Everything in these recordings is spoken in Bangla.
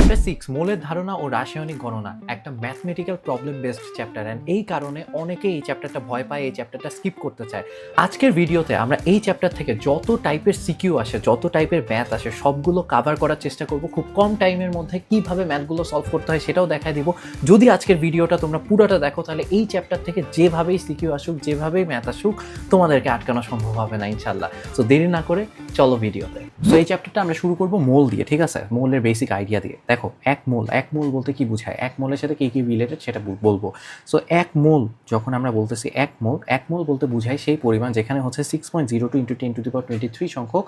চ্যাপ্টার 6 মোলের ধারণা ও রাসায়নিক গণনা একটা mathematical problem based chapter and এই কারণে অনেকেই এই চ্যাপ্টারটা ভয় পায়, এই চ্যাপ্টারটা স্কিপ করতে চায়। আজকের ভিডিওতে আমরা এই চ্যাপ্টার থেকে যত টাইপের সিকিউ আসে, যত টাইপের ম্যাথ আসে, সবগুলো কভার করার চেষ্টা করব। খুব কম টাইমের মধ্যে কিভাবে ম্যাথগুলো সলভ করতে হয় সেটাও দেখায় দিব। যদি আজকের ভিডিওটা তোমরা পুরোটা দেখো তাহলে এই চ্যাপ্টার থেকে যেভাবেই সিকিউ আসুক, যেভাবেই ম্যাথ আসুক, তোমাদেরকে আটকানো সম্ভব হবে না ইনশাল্লাহ। সো দেরি না করে চলো ভিডিওতে। সো এই চ্যাপ্টারটা আমরা শুরু করব মোল দিয়ে, ঠিক আছে? মোলের বেসিক আইডিয়া দিয়ে। দেখো এক মোল বলতে কি বোঝায়, এক মোলের সাথে কি রিলেটেড সেটা বলবো। সো এক মোল যখন আমরা বলতেছি এক মোল বলতে বোঝায় সেই পরিমাণ যেখানে হচ্ছে 6.02 × 10⁻23 সংখ্যক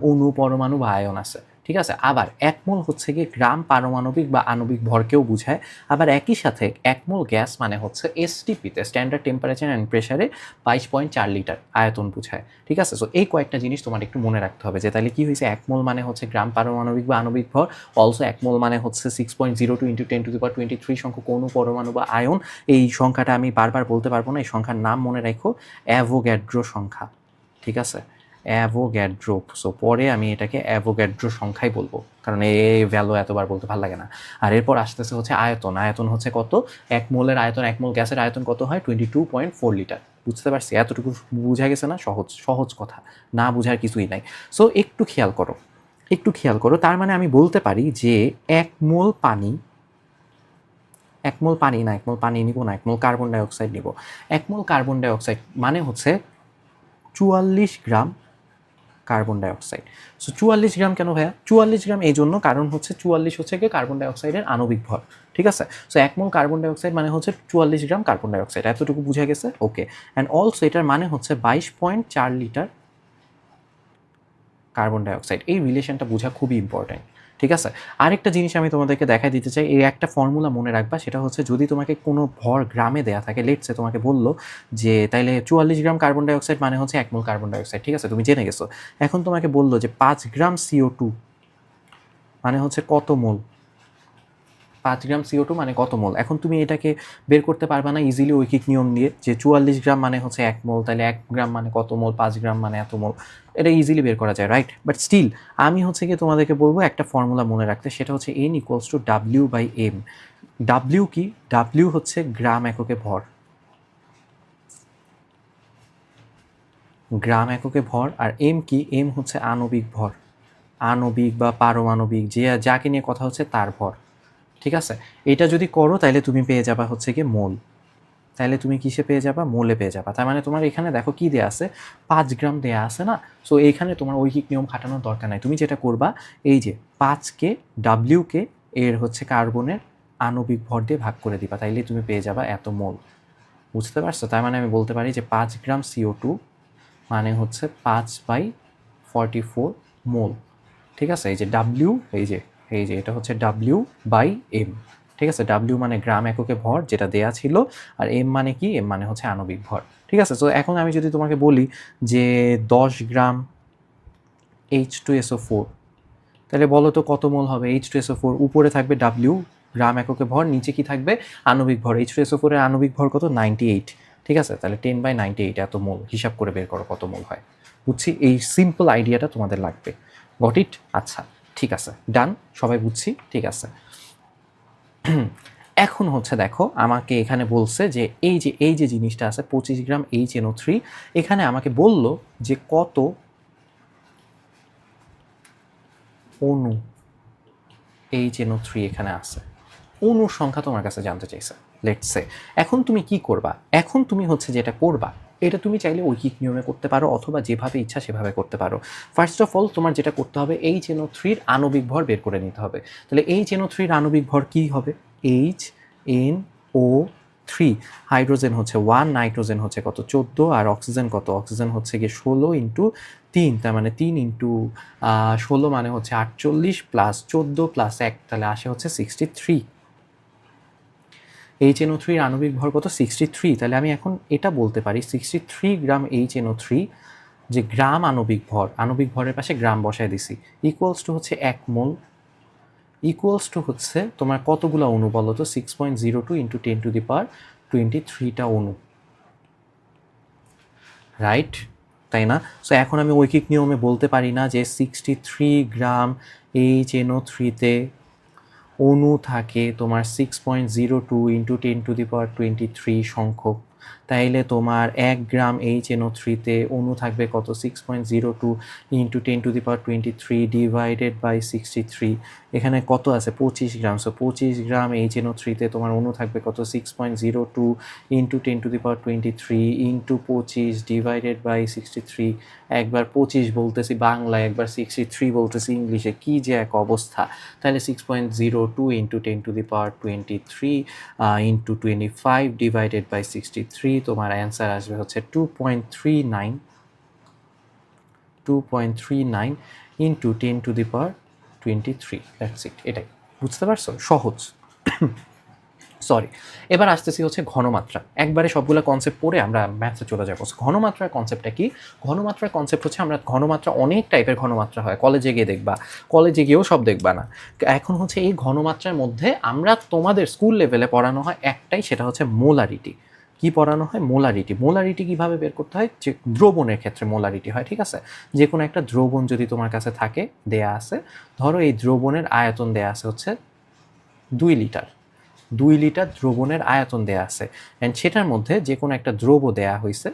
অণু, পরমাণু বা আয়ন আছে, ঠিক আছে? আবার এক মোল হচ্ছে কি গ্রাম পারমাণবিক বা আণবিক ভরকেও বোঝায়। আবার একই সাথে এক মোল গ্যাস মানে হচ্ছে এসটিপিতে, স্ট্যান্ডার্ড টেম্পারেচার অ্যান্ড প্রেসারে 22.4 লিটার আয়তন বোঝায়, ঠিক আছে? সো এই কয়েকটা জিনিস তোমার একটু মনে রাখতে হবে যে তাহলে কি হয়েছে, এক মোল মানে হচ্ছে গ্রাম পারমাণবিক বা আণবিক ভর, অলসো এক মোল মানে হচ্ছে 6.02 × 10⁻23 সংখ্যক অণু, পরমাণু বা আয়ন। এই সংখ্যাটা আমি বারবার বলতে পারবো না, এই সংখ্যার নাম মনে রাখো অ্যাভোগ্যাড্রো সংখ্যা, ঠিক আছে? অ্যাভোগ্যাড্রো। সো পরে আমি এটাকে অ্যাভোগ্যাড্রো সংখ্যাই বলবো, কারণ এই ভ্যালু এতবার বলতে ভালো লাগে না। আর এরপর আসতেছে হচ্ছে আয়তন। আয়তন হচ্ছে কত, এক মোলের আয়তন, এক মোল গ্যাসের আয়তন কত হয়, 22.4 লিটার। বুঝতে পারছি? এতটুকু বুঝা গেছে না? সহজ কথা, না বুঝার কিছুই নাই। সো একটু খেয়াল করো, তার মানে আমি বলতে পারি যে এক মোল পানি নিব না, এক মোল কার্বন ডাইঅক্সাইড নিব। এক মোল কার্বন ডাইঅক্সাইড মানে হচ্ছে 44 গ্রাম কার্বন ডাইঅক্সাইড। সো 44 গ্রাম কেন ভাইয়া? 44 গ্রাম এই জন্য কারণ হচ্ছে 44 হচ্ছে গিয়ে কার্বন ডাইঅক্সাইডের আণবিক ভর, ঠিক আছে? সো এক মোল কার্বন ডাইঅক্সাইড মানে হচ্ছে 44 গ্রাম কার্বন ডাইঅক্সাইড। এতটুকু বুঝা গেছে? ওকে। অ্যান্ড অলসো এটার মানে হচ্ছে 22.4 লিটার কার্বন ডাইঅক্সাইড। এই রিলেশনটা বোঝা খুবই ইম্পর্ট্যান্ট, ঠিক আছে? আরেকটা জিনিস আমি তোমাদেরকে দেখাই দিতে চাই, এই একটা ফর্মুলা মনে রাখবা, সেটা হচ্ছে যদি তোমাকে কোনো ভর গ্রামে দেয়া থাকে, লেটসে তোমাকে বললো যে তাইলে 44 গ্রাম কার্বন ডাইঅক্সাইড মানে হচ্ছে এক মোল কার্বন ডাইঅক্সাইড, ঠিক আছে? তুমি জেনে গেছো। এখন তোমাকে বললো যে 5 গ্রাম CO2 মানে হচ্ছে কত মোল, 5 গ্রাম CO2 মানে কত মোল। এখন তুমি এটাকে বের করতে পারবা না ইজিলি ঐকিক নিয়ম দিয়ে যে 44 গ্রাম মানে হচ্ছে 1 মোল, তাহলে 1 গ্রাম মানে কত মোল, 5 গ্রাম মানে এত মোল। এটা ইজিলি বের করা যায়, রাইট? বাট স্টিল আমি হচ্ছে কি তোমাদেরকে বলবো একটা ফর্মুলা মনে রাখতে, সেটা হচ্ছে N = W/M। W কি? W হচ্ছে গ্রাম এককে ভর, গ্রাম এককে ভর। আর M কি? M হচ্ছে আণবিক ভর, আণবিক বা পারমাণবিক যাকে নিয়ে কথা হচ্ছে তার ভর, ঠিক আছে? এটা যদি করো তাহলে তুমি পেয়ে যাবা হচ্ছে কি মোল। তাহলে তুমি কিসে পেয়ে যাবা? মোলে পেয়ে যাবা। তার মানে তোমার এখানে দেখো কি দেয়া আছে, 5 গ্রাম দেয়া আছে না? সো এইখানে তোমার ঐকিক নিয়ম খাটানোর দরকার নাই। তুমি যেটা করবা, এই যে 5কে ডাব্লিউকে এর হচ্ছে কার্বনের আণবিক ভর দিয়ে ভাগ করে দিবা, তাইলে তুমি পেয়ে যাবা এত মোল। বুঝতে পারছো? তার মানে আমি বলতে পারি যে 5 গ্রাম CO2 মানে হচ্ছে 5/44 মোল, ঠিক আছে? এই যে ডাব্লিউ, এই যে এটা হচ্ছে W/M, ঠিক আছে? ডাব্লিউ মানে গ্রাম এককে ভর যেটা দেয়া ছিল, আর এম মানে কি? এম মানে হচ্ছে আণবিক ভর, ঠিক আছে? তো এখন আমি যদি তোমাকে বলি যে 10 গ্রাম H2SO4, তাহলে বলো তো কত মোল হবে H2SO4? উপরে থাকবে ডাব্লিউ গ্রাম এককে ভর, নিচে কি থাকবে? আণবিক ভর। H2SO4 এর আণবিক ভর কত? 98, ঠিক আছে? তাহলে 10/98 এত মোল। হিসাব করে বের করো কত মোল হয়। বুঝছি, এই সিম্পল আইডিয়াটা তোমাদের লাগবে। Got it? আচ্ছা, ঠিক আছে, ডান, সবাই বুঝছি, ঠিক আছে। এখন হচ্ছে দেখো আমাকে এখানে বলছে যে এই যে জিনিসটা আছে 25 গ্রাম HNO3, এখানে আমাকে বলল যে কত অণু HNO3 এখানে আছে। অণুর সংখ্যা তোমার কাছে জানতে চাইছে, লেটস সে। এখন তুমি কি করবা? এখন তুমি হচ্ছে যেটা করবা, এটা তুমি চাইলে ঐকিক নিয়মে করতে পারো অথবা যেভাবে ইচ্ছা সেভাবে করতে পারো। ফার্স্ট অফ অল তোমার যেটা করতে হবে, HNO3 আণবিক ভর বের করে নিতে হবে। তাহলে HNO3 আণবিক ভর কি হবে? HNO3, হাইড্রোজেন হচ্ছে 1, নাইট্রোজেন হচ্ছে কত? 14, আর অক্সিজেন কত? অক্সিজেন হচ্ছে গিয়ে 16 × 3, তার মানে 3 × 16 মানে হচ্ছে 48 প্লাস 14 প্লাস 1, তাহলে আসে হচ্ছে 63। HNO3 এর আণবিক ভর কত? 63। তাহলে আমি এখন এটা বলতে পারি 63 গ্রাম HNO3, যে গ্রাম আণবিক ভর, আণবিক ভরের পাশে গ্রাম বসায় দিছি, ইকুয়ালস টু হচ্ছে 1 মোল, ইকুয়ালস টু হচ্ছে তোমার কতগুলো অণু বলো তো? 6.02 × 10⁻23টা অণু, রাইট? তাই না? সো এখন আমি ঐকিক নিয়মে বলতে পারি না যে 63 গ্রাম HNO3-তে অণু থাকে তোমার 6.02 ইন্টু 10⁻23 সংখ্যক, তাইলে তোমার 1 গ্রাম HNO3-তে অণু থাকবে কত? 6.02 ইন্টু 10⁻23 ডিভাইডেড বাই 63। এখানে কত আছে? 25 গ্রাম। সো 25 গ্রাম HNO3-তে তোমার অণু থাকবে কত? 6.02 ইন্টু 10⁻23 ইন্টু 25 ডিভাইডেড বাই 63। একবার 25 বলতেছি বাংলায়, একবার 63 বলতেছি ইংলিশে, কি যে এক অবস্থা। তাহলে 6.02 ইন্টু 10⁻23 ইন্টু 25 ডিভাইডেড বাই 63, তোমার অ্যান্সার আসবে হচ্ছে 2.39 ইন্টু 10⁻23। That's it. এটাই, বুঝতে পারছো? সহজ। সরি, এবার আসতেছি হচ্ছে ঘনমাত্রা। একবারে সবগুলো কনসেপ্ট পড়ে আমরা ম্যাথে চলে যাবো। ঘনমাত্রার কনসেপ্টটা কি? ঘনমাত্রার কনসেপ্ট হচ্ছে, আমরা ঘনমাত্রা অনেক টাইপের ঘনমাত্রা হয়, কলেজে গিয়ে দেখবা, কলেজে গিয়েও সব দেখবা না। এখন হচ্ছে এই ঘনমাত্রার মধ্যে আমরা তোমাদের স্কুল লেভেলে পড়ানো হয় একটাই, সেটা হচ্ছে মোলারিটি। কি পড়ানো হয়? মোলারিটি। মোলারিটি কীভাবে বের করতে হয়? যে দ্রবণের ক্ষেত্রে মোলারিটি হয়, ঠিক আছে? যে কোনো একটা দ্রবণ যদি তোমার কাছে থাকে, দেয়া আছে, ধরো এই দ্রবণের আয়তন দেয়া আছে হচ্ছে 2 লিটার। 2 লিটার দ্রবণের আয়তন দেয়া আছে, অ্যান্ড সেটার মধ্যে যে কোনো একটা দ্রব্য দেয়া হয়েছে,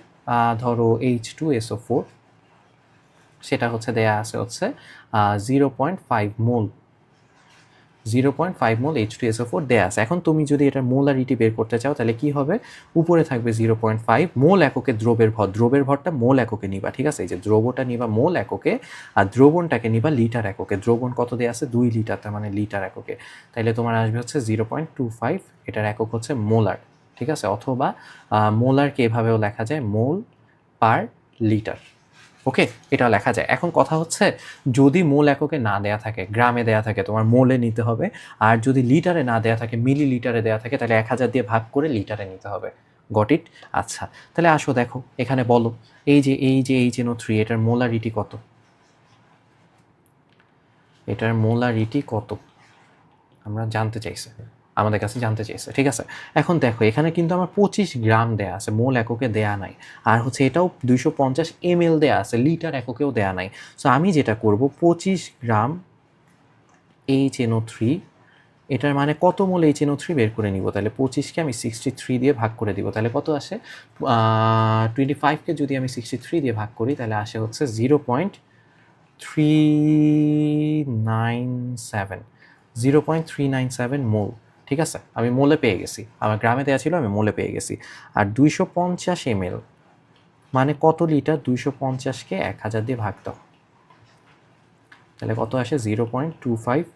ধরো H2SO4, সেটা হচ্ছে দেয়া আছে হচ্ছে 0.5 মোল। 0.5 মোল H2SO4 দেয়া আছে। এখন তুমি যদি এটার মোলারিটি বের করতে চাও, তাহলে কি হবে? উপরে থাকবে 0.5 মোল এককে দ্রবের ভর। দ্রবের ভরটা মোল এককে নিবা, ঠিক আছে? এই যে দ্রবটা নিবা মোল এককে, আর দ্রবণটাকে নিবা লিটার এককে। দ্রবণ কত দেয়া আছে? 2 লিটার, তার মানে লিটার এককে। তাইলে তোমার আসবে হচ্ছে 0.25, এটার একক হচ্ছে মোলার, ঠিক আছে? অথবা মোলারকে এভাবেও লেখা যায়, মোল পার লিটার। ওকে, এটাও লেখা যায়। এখন কথা হচ্ছে, যদি মোল এককে না দেয়া থাকে, গ্রামে দেয়া থাকে, তোমার মোলে নিতে হবে। আর যদি লিটারে না দেয়া থাকে, মিলি লিটারে দেয়া থাকে, তাহলে 1000 দিয়ে ভাগ করে লিটারে নিতে হবে। Got it? আচ্ছা, তাহলে আসো দেখো, এখানে বলো, এই যে HNO3, এটার মোলারিটি কত? এটার মোলারিটি কত আমরা জানতে চাইছে, আমাদের কাছে জানতে চেয়েছে, ঠিক আছে? এখন দেখো, এখানে কিন্তু আমার 25 গ্রাম দেয়া আছে, মোল এককে দেয়া নাই। আর হচ্ছে এটাও 250 ml দেয়া আছে, লিটার এককেও দেয়া নাই। সো আমি যেটা করব, 25 গ্রাম HNO3, এটার মানে কত মোল HNO3 বের করে নিব। তাহলে 25কে আমি 63 দিয়ে ভাগ করে দিব, তাহলে কত আসে? 25কে যদি আমি 63 দিয়ে ভাগ করি, তাহলে আসে হচ্ছে 0.397, 0.397 মোল, ঠিক আছে? আমি মোলে পেয়ে গেছি, আমার গ্রামে দেওয়া ছিল, আমি মোলে পেয়ে গেছি। আর 250 ml মানে কত লিটার? 250কে 1000 দিয়ে ভাগ দাও, তাহলে কত আসে? 0.25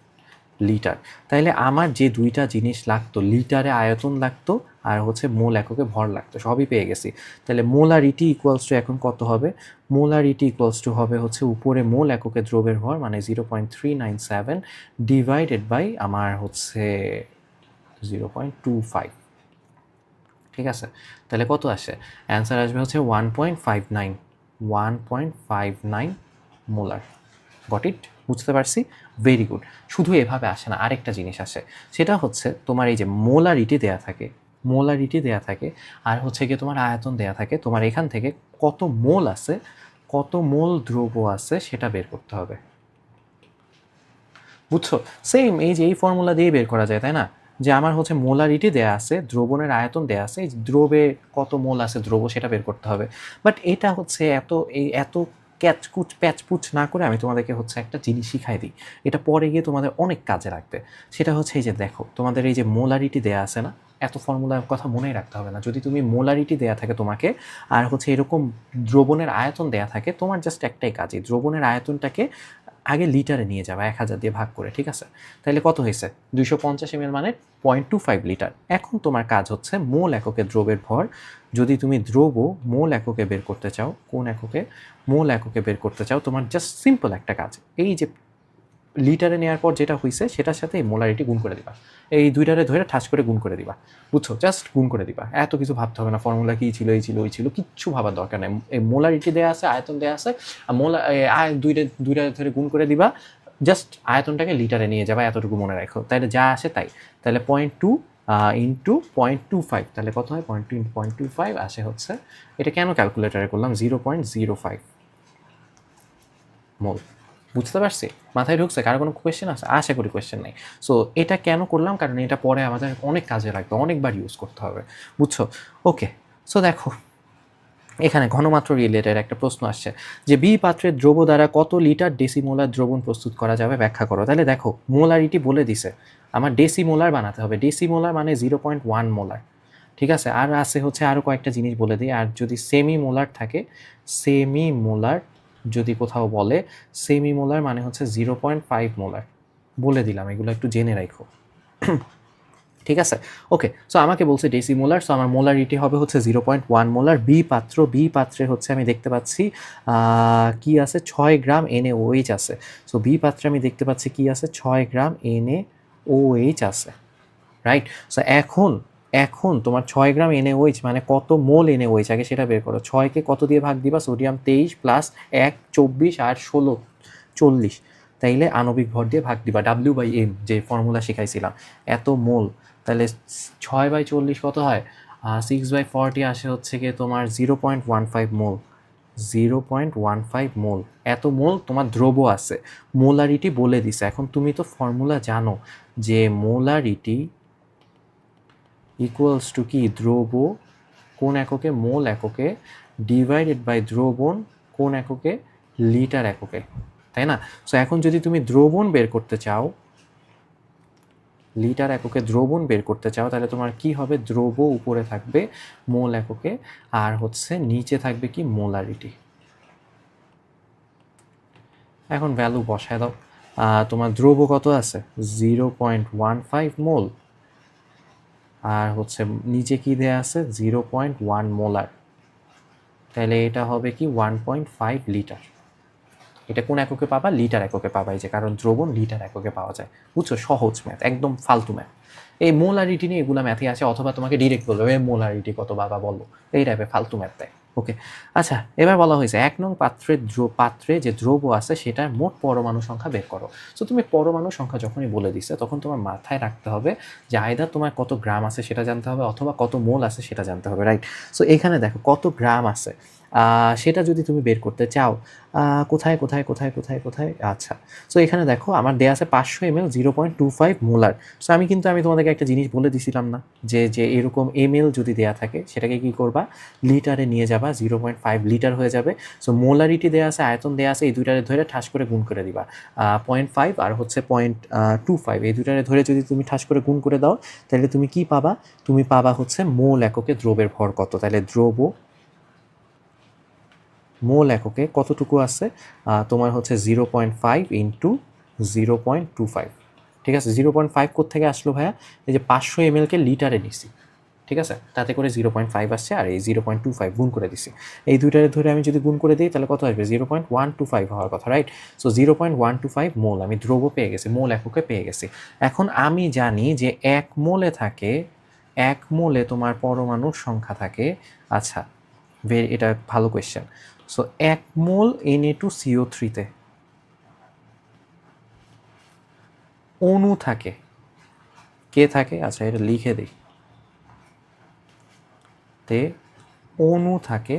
লিটার। তাইলে আমার যে দুইটা জিনিস লাগতো, লিটারে আয়তন লাগতো আর হচ্ছে মোল এককে ভর লাগতো, সবই পেয়ে গেছি। তাহলে মোলারিটি ইকুয়ালস টু এখন কত হবে? মোলারিটি ইকুয়ালস টু হবে হচ্ছে উপরে মোল এককে দ্রবের ভর মানে 0.397 ডিভাইডেড বাই আমার হচ্ছে 0.25, ঠিক আছে? তাহলে কত আসে? অ্যান্সার আসবে হচ্ছে 1.59 মোলার। Got it? বুঝতে পারছি? Very good. শুধু এভাবে আসে না, আরেকটা জিনিস আসে, সেটা হচ্ছে তোমার এই যে মোলারিটি দেয়া থাকে, মোলারিটি দেয়া থাকে, আর হচ্ছে গিয়ে তোমার আয়তন দেয়া থাকে, তোমার এখান থেকে কত মোল আছে, কত মোল দ্রব্য আছে সেটা বের করতে হবে। বুঝছো? সেম এই যে এই ফর্মুলা দিয়ে বের করা যায়, তাই না? যে আমার হচ্ছে মোলারিটি দেয়া আছে, দ্রবণের আয়তন দেয়া আছে, এই দ্রবে কত মোল আছে দ্রব্য সেটা বের করতে হবে। বাট এটা হচ্ছে এত ক্যাচকুচ প্যাচপুচ না করে আমি তোমাদেরকে হচ্ছে একটা জিনিস শিখাই দিই, এটা পরে গিয়ে তোমাদের অনেক কাজে লাগবে। সেটা হচ্ছে এই যে দেখো, তোমাদের এই যে মোলারিটি দেয়া আছে না, এত ফর্মুলার কথা মনেই রাখতে হবে না। যদি তুমি মোলারিটি দেয়া থাকে তোমাকে, আর হচ্ছে এরকম দ্রবণের আয়তন দেয়া থাকে, তোমার জাস্ট একটাই কাজ, এই দ্রবণের আয়তনটাকে আগে লিটারে নিয়ে যাবে 1000 দিয়ে ভাগ করে, ঠিক আছে? তাহলে কত হয়েছে? 250 ml মানে 0.25 লিটার। এখন তোমার কাজ হচ্ছে মোল এককে দ্রবের ভর। যদি তুমি দ্রব মোল এককে বের করতে চাও, কোন এককে? মোল এককে বের করতে চাও, তোমার জাস্ট সিম্পল একটা কাজ, এই যে লিটারে নেওয়ার পর যেটা হয়েছে সেটার সাথে এই মোলারিটি গুণ করে দিবা, এই দুইটারে ধরে ঠাস করে গুণ করে দিবা, বুঝছো? জাস্ট গুণ করে দিবা, এত কিছু ভাবতে হবে না, ফর্মুলা কী ছিল, এই ছিল ওই ছিল, কিচ্ছু ভাবার দরকার নেই। এই মোলারিটি দেওয়া আছে, আয়তন দেওয়া আছে, আর দুইটা ধরে গুণ করে দিবা, জাস্ট আয়তনটাকে লিটারে নিয়ে যাবা, এতটুকু মনে রাখো, তাহলে যা আসে তাই। তাহলে 0.2 ইন্টু 0.25, তাহলে কত হয়? 0.2 ইন্টু 0.25 আসে হচ্ছে, এটা কেন ক্যালকুলেটারে করলাম, 0.05 মোল। বুঝতে পারছি? মাথায় ঢুকছে? কারো কোনো কোয়েশ্চেন আছে? আশা করি কোয়েশ্চেন নাই। সো এটা কেন করলাম? কারণ এটা পরে আমাদের অনেক কাজে লাগবে, অনেকবার ইউজ করতে হবে। বুঝছো? ওকে। সো দেখো, এখানে ঘনমাত্রা রিলেটেড একটা প্রশ্ন আসছে যে বি পাত্রের দ্রব দ্বারা কত লিটার ডেসিমোলার দ্রবণ প্রস্তুত করা যাবে ব্যাখ্যা করো। তাহলে দেখো মোলারিটি বলে দিছে, আমার ডেসিমোলার বানাতে হবে। ডেসিমোলার মানে 0.1 মোলার। ঠিক আছে, আর আছে হচ্ছে আরও কয়েকটা জিনিস বলে দিই। আর যদি সেমি মোলার থাকে, সেমি মোলার যদি কোথাও বলে, সেমি মোলার মানে হচ্ছে 0.5 মোলার। বলে দিলাম, এগুলো একটু জেনে রাখো। ঠিক আছে, ওকে। সো আমাকে বলছে ডেসিমোলার, সো আমার মোলারিটি হবে হচ্ছে 0.1 মোলার। বি পাত্রে হচ্ছে আমি দেখতে পাচ্ছি কি আছে, 6 গ্রাম NaOH আছে। সো বি পাত্রে আমি দেখতে পাচ্ছি কি আছে, 6 গ্রাম NaOH আছে, রাইট? সো এখন এখন তোমার 6 গ্রাম NaOH মানে কত মোল NaOH আগে সেটা বের করো। 6কে কত দিয়ে ভাগ দিবা? সোডিয়াম 23 প্লাস 1 24 আর 16 40, তাইলে আণবিক ভর দিয়ে ভাগ দিবা, W/M যে ফর্মুলা শিখাইছিলাম, এত মোল। তাহলে 6/40 কত হয়? 6/40 আসে হচ্ছে গিয়ে তোমার 0.15 মোল। 0.15 মোল, এত মোল তোমার দ্রব আছে। মোলারিটি বলে দিছে। এখন তুমি তো ফর্মুলা জানো যে মোলারিটি ইকুয়ালস টু কি, দ্রব কোন এককে, মোল এককে, ডিভাইডেড বাই দ্রবণ কোন এককে, লিটার এককে, তাই না? সো এখন যদি তুমি দ্রবণ বের করতে চাও, লিটার এককে দ্রবণ বের করতে চাও, তাহলে তোমার কি হবে? দ্রব উপরে থাকবে মোল এককে, আর হচ্ছে নিচে থাকবে কি, মোলারিটি। এখন ভ্যালু বসায় দাও। তোমার দ্রব কত আছে? 0.15 মোল, আর হচ্ছে নিচে কি দেয়া আছে? 0.1 মোলার। তাহলে এটা হবে কি 1.5 লিটার। এটা কোন এককে পাবা? লিটার এককে পাবা, এই যে, কারণ দ্রবণ লিটার এককে পাওয়া যায়। বুঝছো? সহজ ম্যাথ, একদম ফালতু ম্যাথ। এই মোলারিটি নিয়ে এগুলো ম্যাথে আছে, অথবা তোমাকে ডিরেক্ট বলবে মোলারিটি কত বাবা বলো, এই টাইপের ফালতু ম্যাথ দেয়। ওকে, আচ্ছা, এবার বলা হয়েছে 1 নং পাত্রে যে দ্রব আছে সেটার মোট পরমাণু সংখ্যা বের করো। সো তুমি পরমাণু সংখ্যা যখনই বলে দিছে, তখন তোমার মাথায় রাখতে হবে যে আইদার তোমার কত গ্রাম আছে সেটা জানতে হবে, অথবা কত মোল আছে সেটা জানতে হবে, রাইট? সো এখানে দেখো কত গ্রাম আছে, সেটা যদি তুমি বের করতে চাও, কোথায় কোথায় কোথায় কোথায় কোথায়, আচ্ছা। সো এখানে দেখো আমার দেয়া আছে 500 ml 0.25 মোলার। সো আমি তোমাদেরকে একটা জিনিস বলে দিছিলাম না, যে যে এরকম ml যদি দেয়া থাকে সেটাকে কি করবা, লিটারে নিয়ে যাবা, 0.5 লিটার হয়ে যাবে। সো মোলারিটি দেয়া আছে, আয়তন দেয়া আছে, এই দুইটারে ধরে ঠাস করে গুণ করে দিবা। 0.5 আর হচ্ছে 0.25, এই দুইটারে ধরে যদি তুমি ঠাস করে গুণ করে দাও, তাহলে তুমি কি পাবা? তুমি পাবা হচ্ছে মোল এককে দ্রবের ভর কত। তাহলে দ্রব মোল এককে কতটুকু আছে, তোমার হচ্ছে 0.5 ইন্টু 0.25। ঠিক আছে, 0.5 কোত্থেকে আসলো ভাইয়া? এই যে 500 ml-কে লিটারে নিছি, ঠিক আছে, তাতে করে 0.5 আসছে, আর এই 0.25 গুণ করে দিছি। এই দুইটারে ধরে আমি যদি গুণ করে দিই, তাহলে কত আসবে? 0.125 হওয়ার কথা, রাইট? সো 0.125 মোল আমি দ্রব পেয়ে গেছি, মোল এককে পেয়ে গেছি। এখন আমি জানি যে 1 মোলে থাকে, 1 মোলে তোমার পরমাণুর সংখ্যা থাকে, আচ্ছা, এটা ভালো কোয়েশ্চেন। সো 1 মোল Na2CO3-তে অণু থাকে, কে থাকে? আচ্ছা, এটা লিখে দিই। তে অণু থাকে,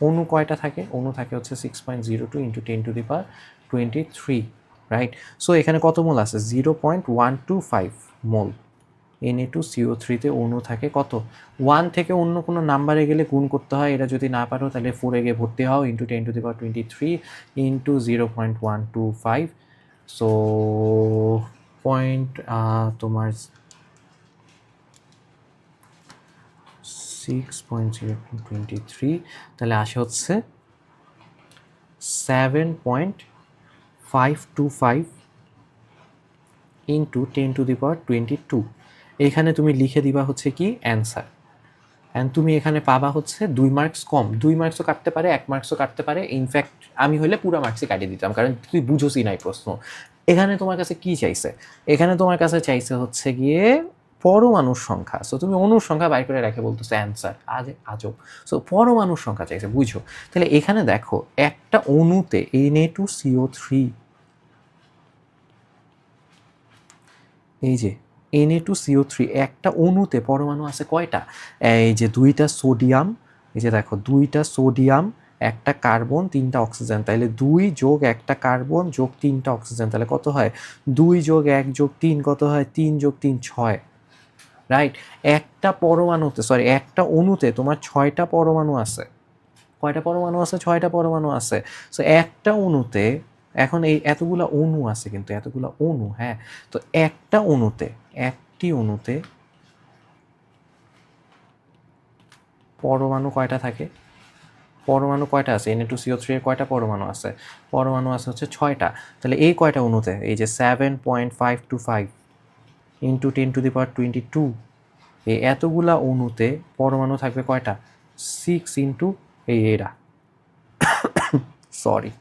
অণু কয়টা থাকে? অণু থাকে হচ্ছে 6.02 ইন্টু 10⁻23, রাইট? সো এখানে কত মোল আছে? 0.125 মোল। Na2CO3-তে অণু থাকে কত? 1 থেকে অন্য কোনো নাম্বারে গেলে গুণ করতে হয়, এটা যদি না পারো তাহলে 4-এ গিয়ে ভর্তি হও, ইন্টু 10⁻23 ইন্টু 0.125। সো তোমার 6.023, তাহলে আসে হচ্ছে 7.525 ইন্টু 10⁻22। এখানে তুমি লিখে দিবা হচ্ছে কি অ্যান্সার। অ্যান্ড তুমি এখানে পাবা হচ্ছে 2 মার্কস কম। 2 মার্কসও কাটতে পারে, 1 মার্কসও কাটতে পারে। ইনফ্যাক্ট আমি হলে পুরো মার্কসই কাটিয়ে দিতাম, কারণ তুই বুঝোসই নাই প্রশ্ন। এখানে তোমার কাছে কি চাইছে? এখানে তোমার কাছে চাইছে হচ্ছে গিয়ে পরমাণুর সংখ্যা। সো তুমি অণুর সংখ্যা বাইর করে রেখে বলতেছে অ্যান্সার, আজব। সো পরমাণুর সংখ্যা চাইছে, বুঝো? তাহলে এখানে দেখো একটা অণুতে Na2CO3, এই যে Na2CO3, একটা অণুতে পরমাণু আছে কয়টা? এই যে 2টা সোডিয়াম, এই যে দেখো 2টা সোডিয়াম, একটা কার্বন 3টা অক্সিজেন, তাহলে 2 যোগ একটা কার্বন যোগ 3টা অক্সিজেন, তাহলে কত হয় 2 যোগ 1 যোগ 3 কত হয় 3 যোগ 3 6, রাইট। একটা পরমাণুতে একটা অণুতে তোমার 6টা পরমাণু আছে। কয়টা পরমাণু আছে? 6টা পরমাণু আছে। সো একটা অণুতে, এখন এই এতগুলা অণু আছে, কিন্তু এতগুলা অণু, হ্যাঁ, তো একটা অণুতে, একটি অণুতে পরমাণু কয়টা থাকে? পরমাণু কয়টা আছে? Na2CO3 এর কয়টা পরমাণু আছে? পরমাণু আছে হচ্ছে 6টা। তাহলে এই কয়টা অণুতে? এই যে 7.525 ইন্টু 10^22, এই এতগুলা অণুতে পরমাণু থাকবে কয়টা? 6 ইন্টু এরা, সরি,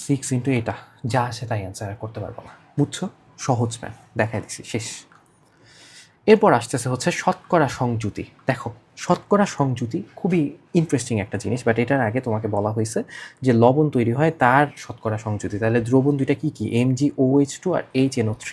6 ইন্টু এটা, যা আসে তাই অ্যান্সার করতে পারবো না, বুঝছো? সহজ ম্যাম, দেখাই দিছি, শেষ। এরপর আসতেছে হচ্ছে শতকরা সংযুতি। দেখো, শতকরা সংযুতি খুবই ইন্টারেস্টিং একটা জিনিস, বাট এটার আগে তোমাকে বলা হয়েছে যে লবণ তৈরি হয় তার শতকরা সংযুতি। তাহলে দ্রবণ দুইটা কী কী? MgOH2 আর HNO3।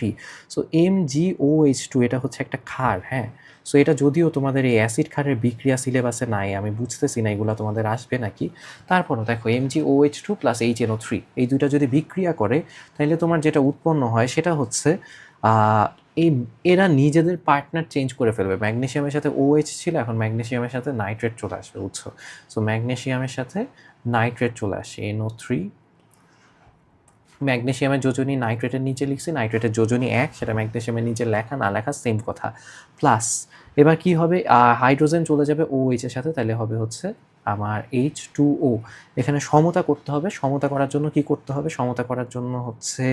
সো MgOH2 এটা হচ্ছে একটা ক্ষার, হ্যাঁ। সো এটা যদিও তোমাদের এই অ্যাসিড ক্ষারের বিক্রিয়া সিলেবাসে নাই, আমি বুঝতেছি না এগুলো তোমাদের আসবে নাকি, তারপরও দেখো MgOH2 প্লাস HNO3 এই দুইটা যদি বিক্রিয়া করে, তাহলে তোমার যেটা উৎপন্ন হয় সেটা হচ্ছে এই এরা নিজেদের পার্টনার চেঞ্জ করে ফেলবে। ম্যাগনেসিয়ামের সাথে OH ছিল, এখন ম্যাগনেসিয়ামের সাথে নাইট্রেট চলে আসবে, বুঝছো? সো ম্যাগনেসিয়ামের সাথে নাইট্রেট চলে আসে, NO3। ম্যাগনেসিয়ামের যোজনী নাইট্রেটের নিচে লিখছি, নাইট্রেটের যোজনী 1, সেটা ম্যাগনেসিয়ামের নিচে লেখা না লেখা সেম কথা। প্লাস এবার কি হবে? হাইড্রোজেন চলে যাবে OH এর সাথে, তাহলে হবে হচ্ছে আমার H2O। এখানে সমতা করতে হবে। সমতা করার জন্য কি করতে হবে? সমতা করার জন্য হচ্ছে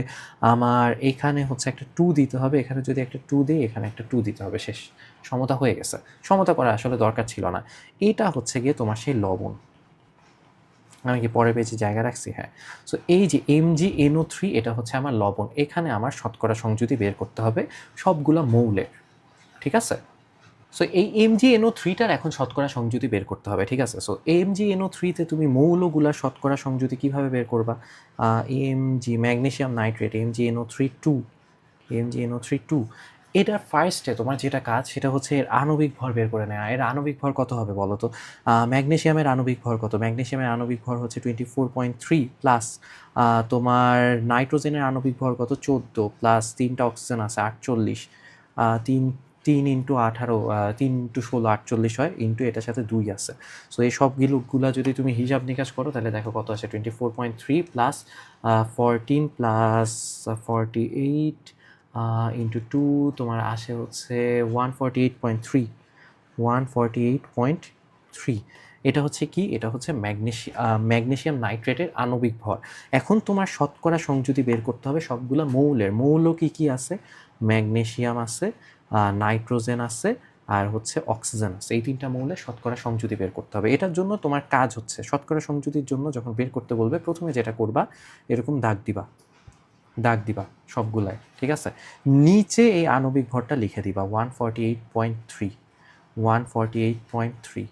আমার এখানে হচ্ছে একটা 2 দিতে হবে, এখানে যদি একটা 2 দিই, এখানে একটা 2 দিতে হবে, শেষ, সমতা হয়ে গেছে। সমতা করা আসলে দরকার ছিল না। এটা হচ্ছে গিয়ে তোমার সেই লবণ। আমি কি পরের পেজে জায়গা রাখছি? হ্যাঁ। সো এই যে MgNO3 এটা হচ্ছে আমার লবণ, এখানে আমার শতকরা সংযুতি বের করতে হবে সবগুলা মৌলের, ঠিক আছে? সো এই MgNO3টার এখন শতকরা সংযুতি বের করতে হবে, ঠিক আছে? সো MgNO3তে তুমি মৌলগুলার শতকরা সংযুতি কিভাবে বের করবা? ম্যাগনেসিয়াম নাইট্রেট MgNO3 2, MgNO3 2, এটার ফার্স্টে তোমার যেটা কাজ সেটা হচ্ছে এর আণবিক ভর বের করে নেওয়া। এর আণবিক ভর কত হবে বলো তো? ম্যাগনেসিয়ামের আণবিক ভর কত? ম্যাগনেসিয়ামের আণবিক ভর হচ্ছে 24.3, প্লাস তোমার নাইট্রোজেনের আণবিক ভর কত? 14, প্লাস 3টা অক্সিজেন আছে 48, 3 3 ইন্টু 18, 3 ইন্টু 16 48 হয়, ইন্টু এটার সাথে 2 আছে। সো এই সবগুলা যদি তুমি হিসাব নিকাশ করো, তাহলে দেখো কত আসে, 24.3 প্লাস 14 প্লাস 48 ইন্টু 2 তোমার আসে হচ্ছে 148.3, 148.3। এটা হচ্ছে কি? এটা হচ্ছে ম্যাগনেসিয়াম নাইট্রেটের আণবিক ভর। এখন তোমার শতকরা সংযুতি বের করতে হবে সবগুলা মৌলের। মৌল কি কি আছে? ম্যাগনেসিয়াম আছে, নাইট্রোজেন আছে, আর হচ্ছে অক্সিজেন আছে। এই 3টা মৌলের শতকরা সংযুতি বের করতে হবে। এটার জন্য তোমার কাজ হচ্ছে শতকরা সংযুতির জন্য যখন বের করতে বলবে, প্রথমে যেটা করবা, এরকম দাগ দিবা সবগুলাই, ঠিক আছে? নিচে এই আণবিক ভরটা লিখে দিবা 148.3, 148.3,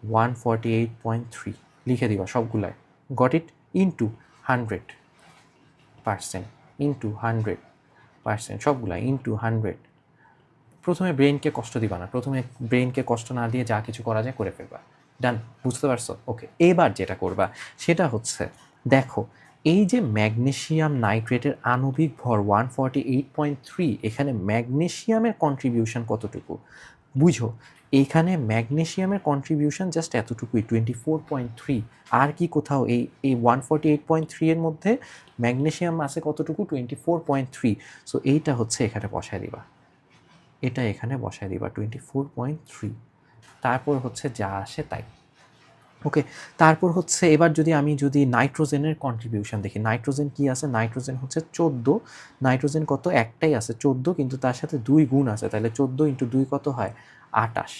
148.3 লিখে দিবা সবগুলাই, গট ইট? ইন্টু 100%, ইন্টু 100%, সবগুলাই ইন্টু 100। প্রথমে ব্রেনকে কষ্ট দিবা না, প্রথমে ব্রেনকে কষ্ট না দিয়ে যা কিছু করা যায় করে ফেলবা। ডান, বুঝতে পারছো? ওকে, এবার যেটা করবা সেটা হচ্ছে, দেখো এই যে ম্যাগনেসিয়াম নাইট্রেটের আণবিক ভর 148.3, এখানে ম্যাগনেসিয়ামের কন্ট্রিবিউশন কতটুকু বুঝো? এইখানে ম্যাগনেসিয়ামের কন্ট্রিবিউশন জাস্ট এতটুকুই, 24.3। আর কি কোথাও এই 148.3 এর মধ্যে ম্যাগনেসিয়াম আছে কতটুকু? 24.3। সো এইটা হচ্ছে এখানে বসায় দিবা, এটা এখানে বসায় দিবা 24.3, তারপর হচ্ছে যা আসে তাই। ওকে, তারপর হচ্ছে এবার যদি নাইট্রোজেনের কন্ট্রিবিউশন দেখি, নাইট্রোজেন কি আছে? নাইট্রোজেন হচ্ছে 14। নাইট্রোজেন কত? একটাই আছে 14, কিন্তু তার সাথে 2 গুণ আছে, তাহলে 14 ইন্টু 2 কত হয়? 28।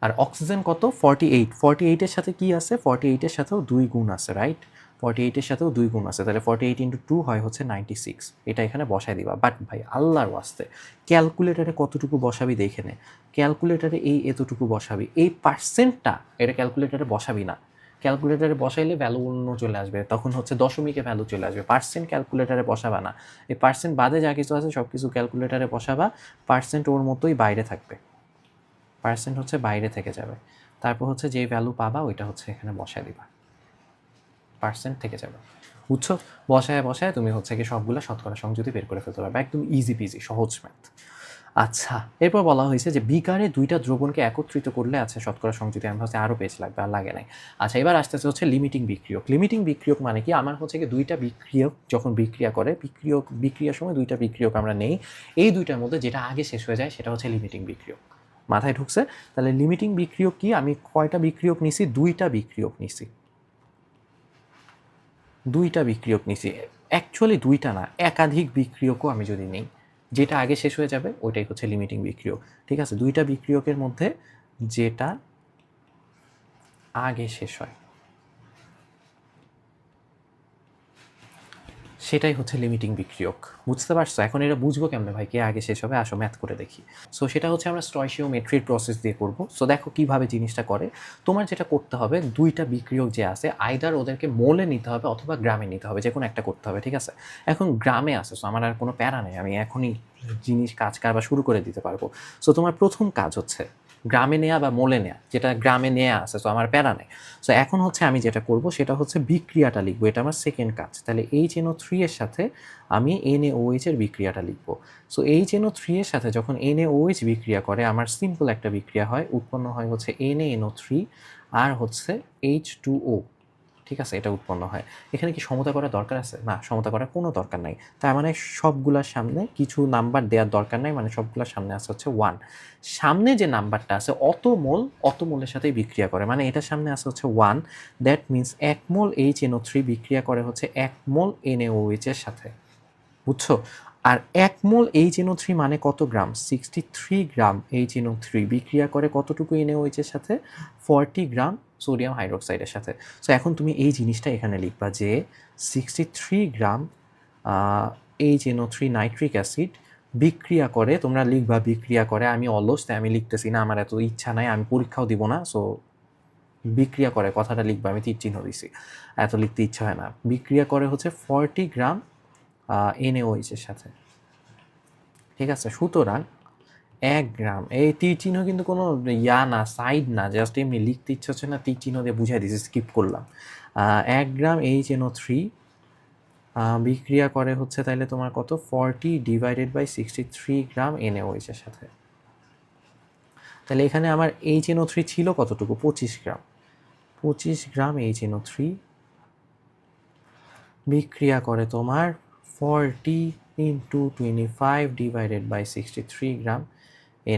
আর অক্সিজেন কত? 48। 48-এর সাথে কি আছে? 48-এর সাথেও 2 গুণ আছে, রাইট? 48-এর সাথেও 2 গুণ আছে, তাহলে 48 ইন্টু 2 হয় হচ্ছে 96। এটা এখানে বসায় দিবা। বাট ভাই আল্লাহর ওয়াস্তে, ক্যালকুলেটারে কতটুকু বসাবি দেখে নে। ক্যালকুলেটারে এতটুকু বসাবি, এই পার্সেন্টটা এটা ক্যালকুলেটারে বসাবি না। ক্যালকুলেটারে বসাইলে ভ্যালু অন্য চলে আসবে, তখন হচ্ছে দশমিকে ভ্যালু চলে আসবে। পার্সেন্ট ক্যালকুলেটারে বসাবা না। এই পার্সেন্ট বাদে যা কিছু আছে সব কিছু ক্যালকুলেটারে বসাবা, পার্সেন্ট ওর মতোই বাইরে থাকবে, পার্সেন্ট হচ্ছে বাইরে থেকে যাবে। তারপর হচ্ছে যে ভ্যালু পাবা ওইটা হচ্ছে এখানে বসায় দিবা, পার্সেন্ট থেকে যাবে, বুঝছো? বসায় বসায় তুমি হচ্ছে কি সবগুলো শতকরা সংযুতি বের করে ফেলতে পারবে, একদম ইজি পিজি সহজ ম্যাথ। আচ্ছা, এরপর বলা হয়েছে যে বিকারে দুইটা দ্রবণকে একত্রিত করলে আছে শতকরা সংযুতি, আমি ভাবছি আরও পেজ লাগবে, আর লাগে নাই। আচ্ছা, এবার আসতেছে হচ্ছে লিমিটিং বিক্রিয়ক। লিমিটিং বিক্রিয়ক মানে কি, আমার হচ্ছে কি দুইটা বিক্রিয়ক যখন বিক্রিয়া করে, বিক্রিয়ার সময় দুইটা বিক্রিয়ক আমরা নেই, এই দুইটার মধ্যে যেটা আগে শেষ হয়ে যায় সেটা হচ্ছে লিমিটিং বিক্রিয়ক। মাথায় ঢুকছে? তাহলে লিমিটিং বিক্রিয়ক কি, আমি কয়টা বিক্রিয়ক নিছি? দুইটা বিক্রিয়ক নিছি, দুইটা বিক্রিয়ক নিছি। অ্যাকচুয়ালি দুইটা না, একাধিক বিক্রিয়কও আমি যদি নিই, যেটা আগে শেষ হয়ে যাবে ওইটাই হচ্ছে লিমিটিং বিক্রিয়ক। ঠিক আছে, দুইটা বিক্রিয়কের মধ্যে যেটা আগে শেষ হয় সেটাই হচ্ছে লিমিটিং বিক্রিয়ক। বুঝতে পারছো? এখন এটা বুঝবো কেমনে ভাই কে আগে শেষ হবে? আসো ম্যাথ করে দেখি। সো সেটা হচ্ছে আমরা স্টয়চিওমেট্রির প্রসেস দিয়ে করব। সো দেখো কিভাবে জিনিসটা করে। তোমার যেটা করতে হবে, দুইটা বিক্রিয়ক যে আছে আইদার ওদেরকে মোলে নিতে হবে অথবা গ্রামে নিতে হবে, যে কোনো একটা করতে হবে। ঠিক আছে, এখন গ্রামে আছে, সো আমার আর কোনো প্যারা নেই, আমি এখনই জিনিস কাজ কারবার শুরু করে দিতে পারবো। সো তোমার প্রথম কাজ হচ্ছে গ্রামে নেয়া বা মোলে নেয়া, যেটা গ্রামে নেয়া আছে, সো আমার প্যারা নেই। সো এখন হচ্ছে আমি যেটা করব সেটা হচ্ছে বিক্রিয়াটা লিখবো, এটা আমার সেকেন্ড কাজ। তাহলে HNO3 এর সাথে আমি NaOH এর বিক্রিয়াটা লিখবো। সো HNO3 এর সাথে যখন NaOH বিক্রিয়া করে, আমার সিম্পল একটা বিক্রিয়া হয়, উৎপন্ন হয় হচ্ছে NaNO3 আর হচ্ছে H2O। ঠিক আছে, এটা উৎপন্ন হয়। এখানে কি সমতা করার দরকার আছে? না, সমতা করার কোনো দরকার নাই। তার মানে সবগুলার সামনে কিছু নাম্বার দেওয়ার দরকার নাই, মানে সবগুলোর সামনে আছে হচ্ছে 1। সামনে যে নাম্বারটা আছে অত মোলের সাথেই বিক্রিয়া করে, মানে এটার সামনে আছে হচ্ছে 1। দ্যাট মিনস 1 মোল HNO3 বিক্রিয়া করে হচ্ছে 1 মোল NaOH এর সাথে, বুঝছো? আর 1 মোল HNO3 মানে কত গ্রাম? 63 গ্রাম HNO3 বিক্রিয়া করে কতটুকু NaOH এর সাথে? 40 গ্রাম সোডিয়াম হাইড্রোক্সাইডের সাথে। সো এখন তুমি এই জিনিসটা এখানে লিখবা যে 63 গ্রাম HNO3 নাইট্রিক অ্যাসিড বিক্রিয়া করে, তোমরা লিখবা বিক্রিয়া করে, আমি অলস তাই আমি লিখতেছি না, আমার এত ইচ্ছা নাই, আমি পরীক্ষাও দিব না। সো বিক্রিয়া করে কথাটা লিখবা, আমি তীর চিহ্ন দিছি, এত লিখতে ইচ্ছা হয় না। বিক্রিয়া করে হচ্ছে 40 গ্রাম NaOH এর সাথে। ঠিক আছে, সুতরাং 1 গ্রাম, এই তীর চিহ্ন কিন্তু কোনো না, সাইড না, জাস্ট এমনি লিখতে ইচ্ছে হচ্ছে না, তীর চিহ্ন দিয়ে বুঝাই দিয়েছি, স্কিপ করলাম। 1 গ্রাম HNO3 বিক্রিয়া করে হচ্ছে তাইলে তোমার কত? 40 ডিভাইডেড বাই 63 গ্রাম NaOH এর সাথে। তাহলে এখানে আমার HNO3 ছিল কতটুকু? 25 গ্রাম। 25 গ্রাম HNO3 বিক্রিয়া করে তোমার 40 into 25 divided by 63 gram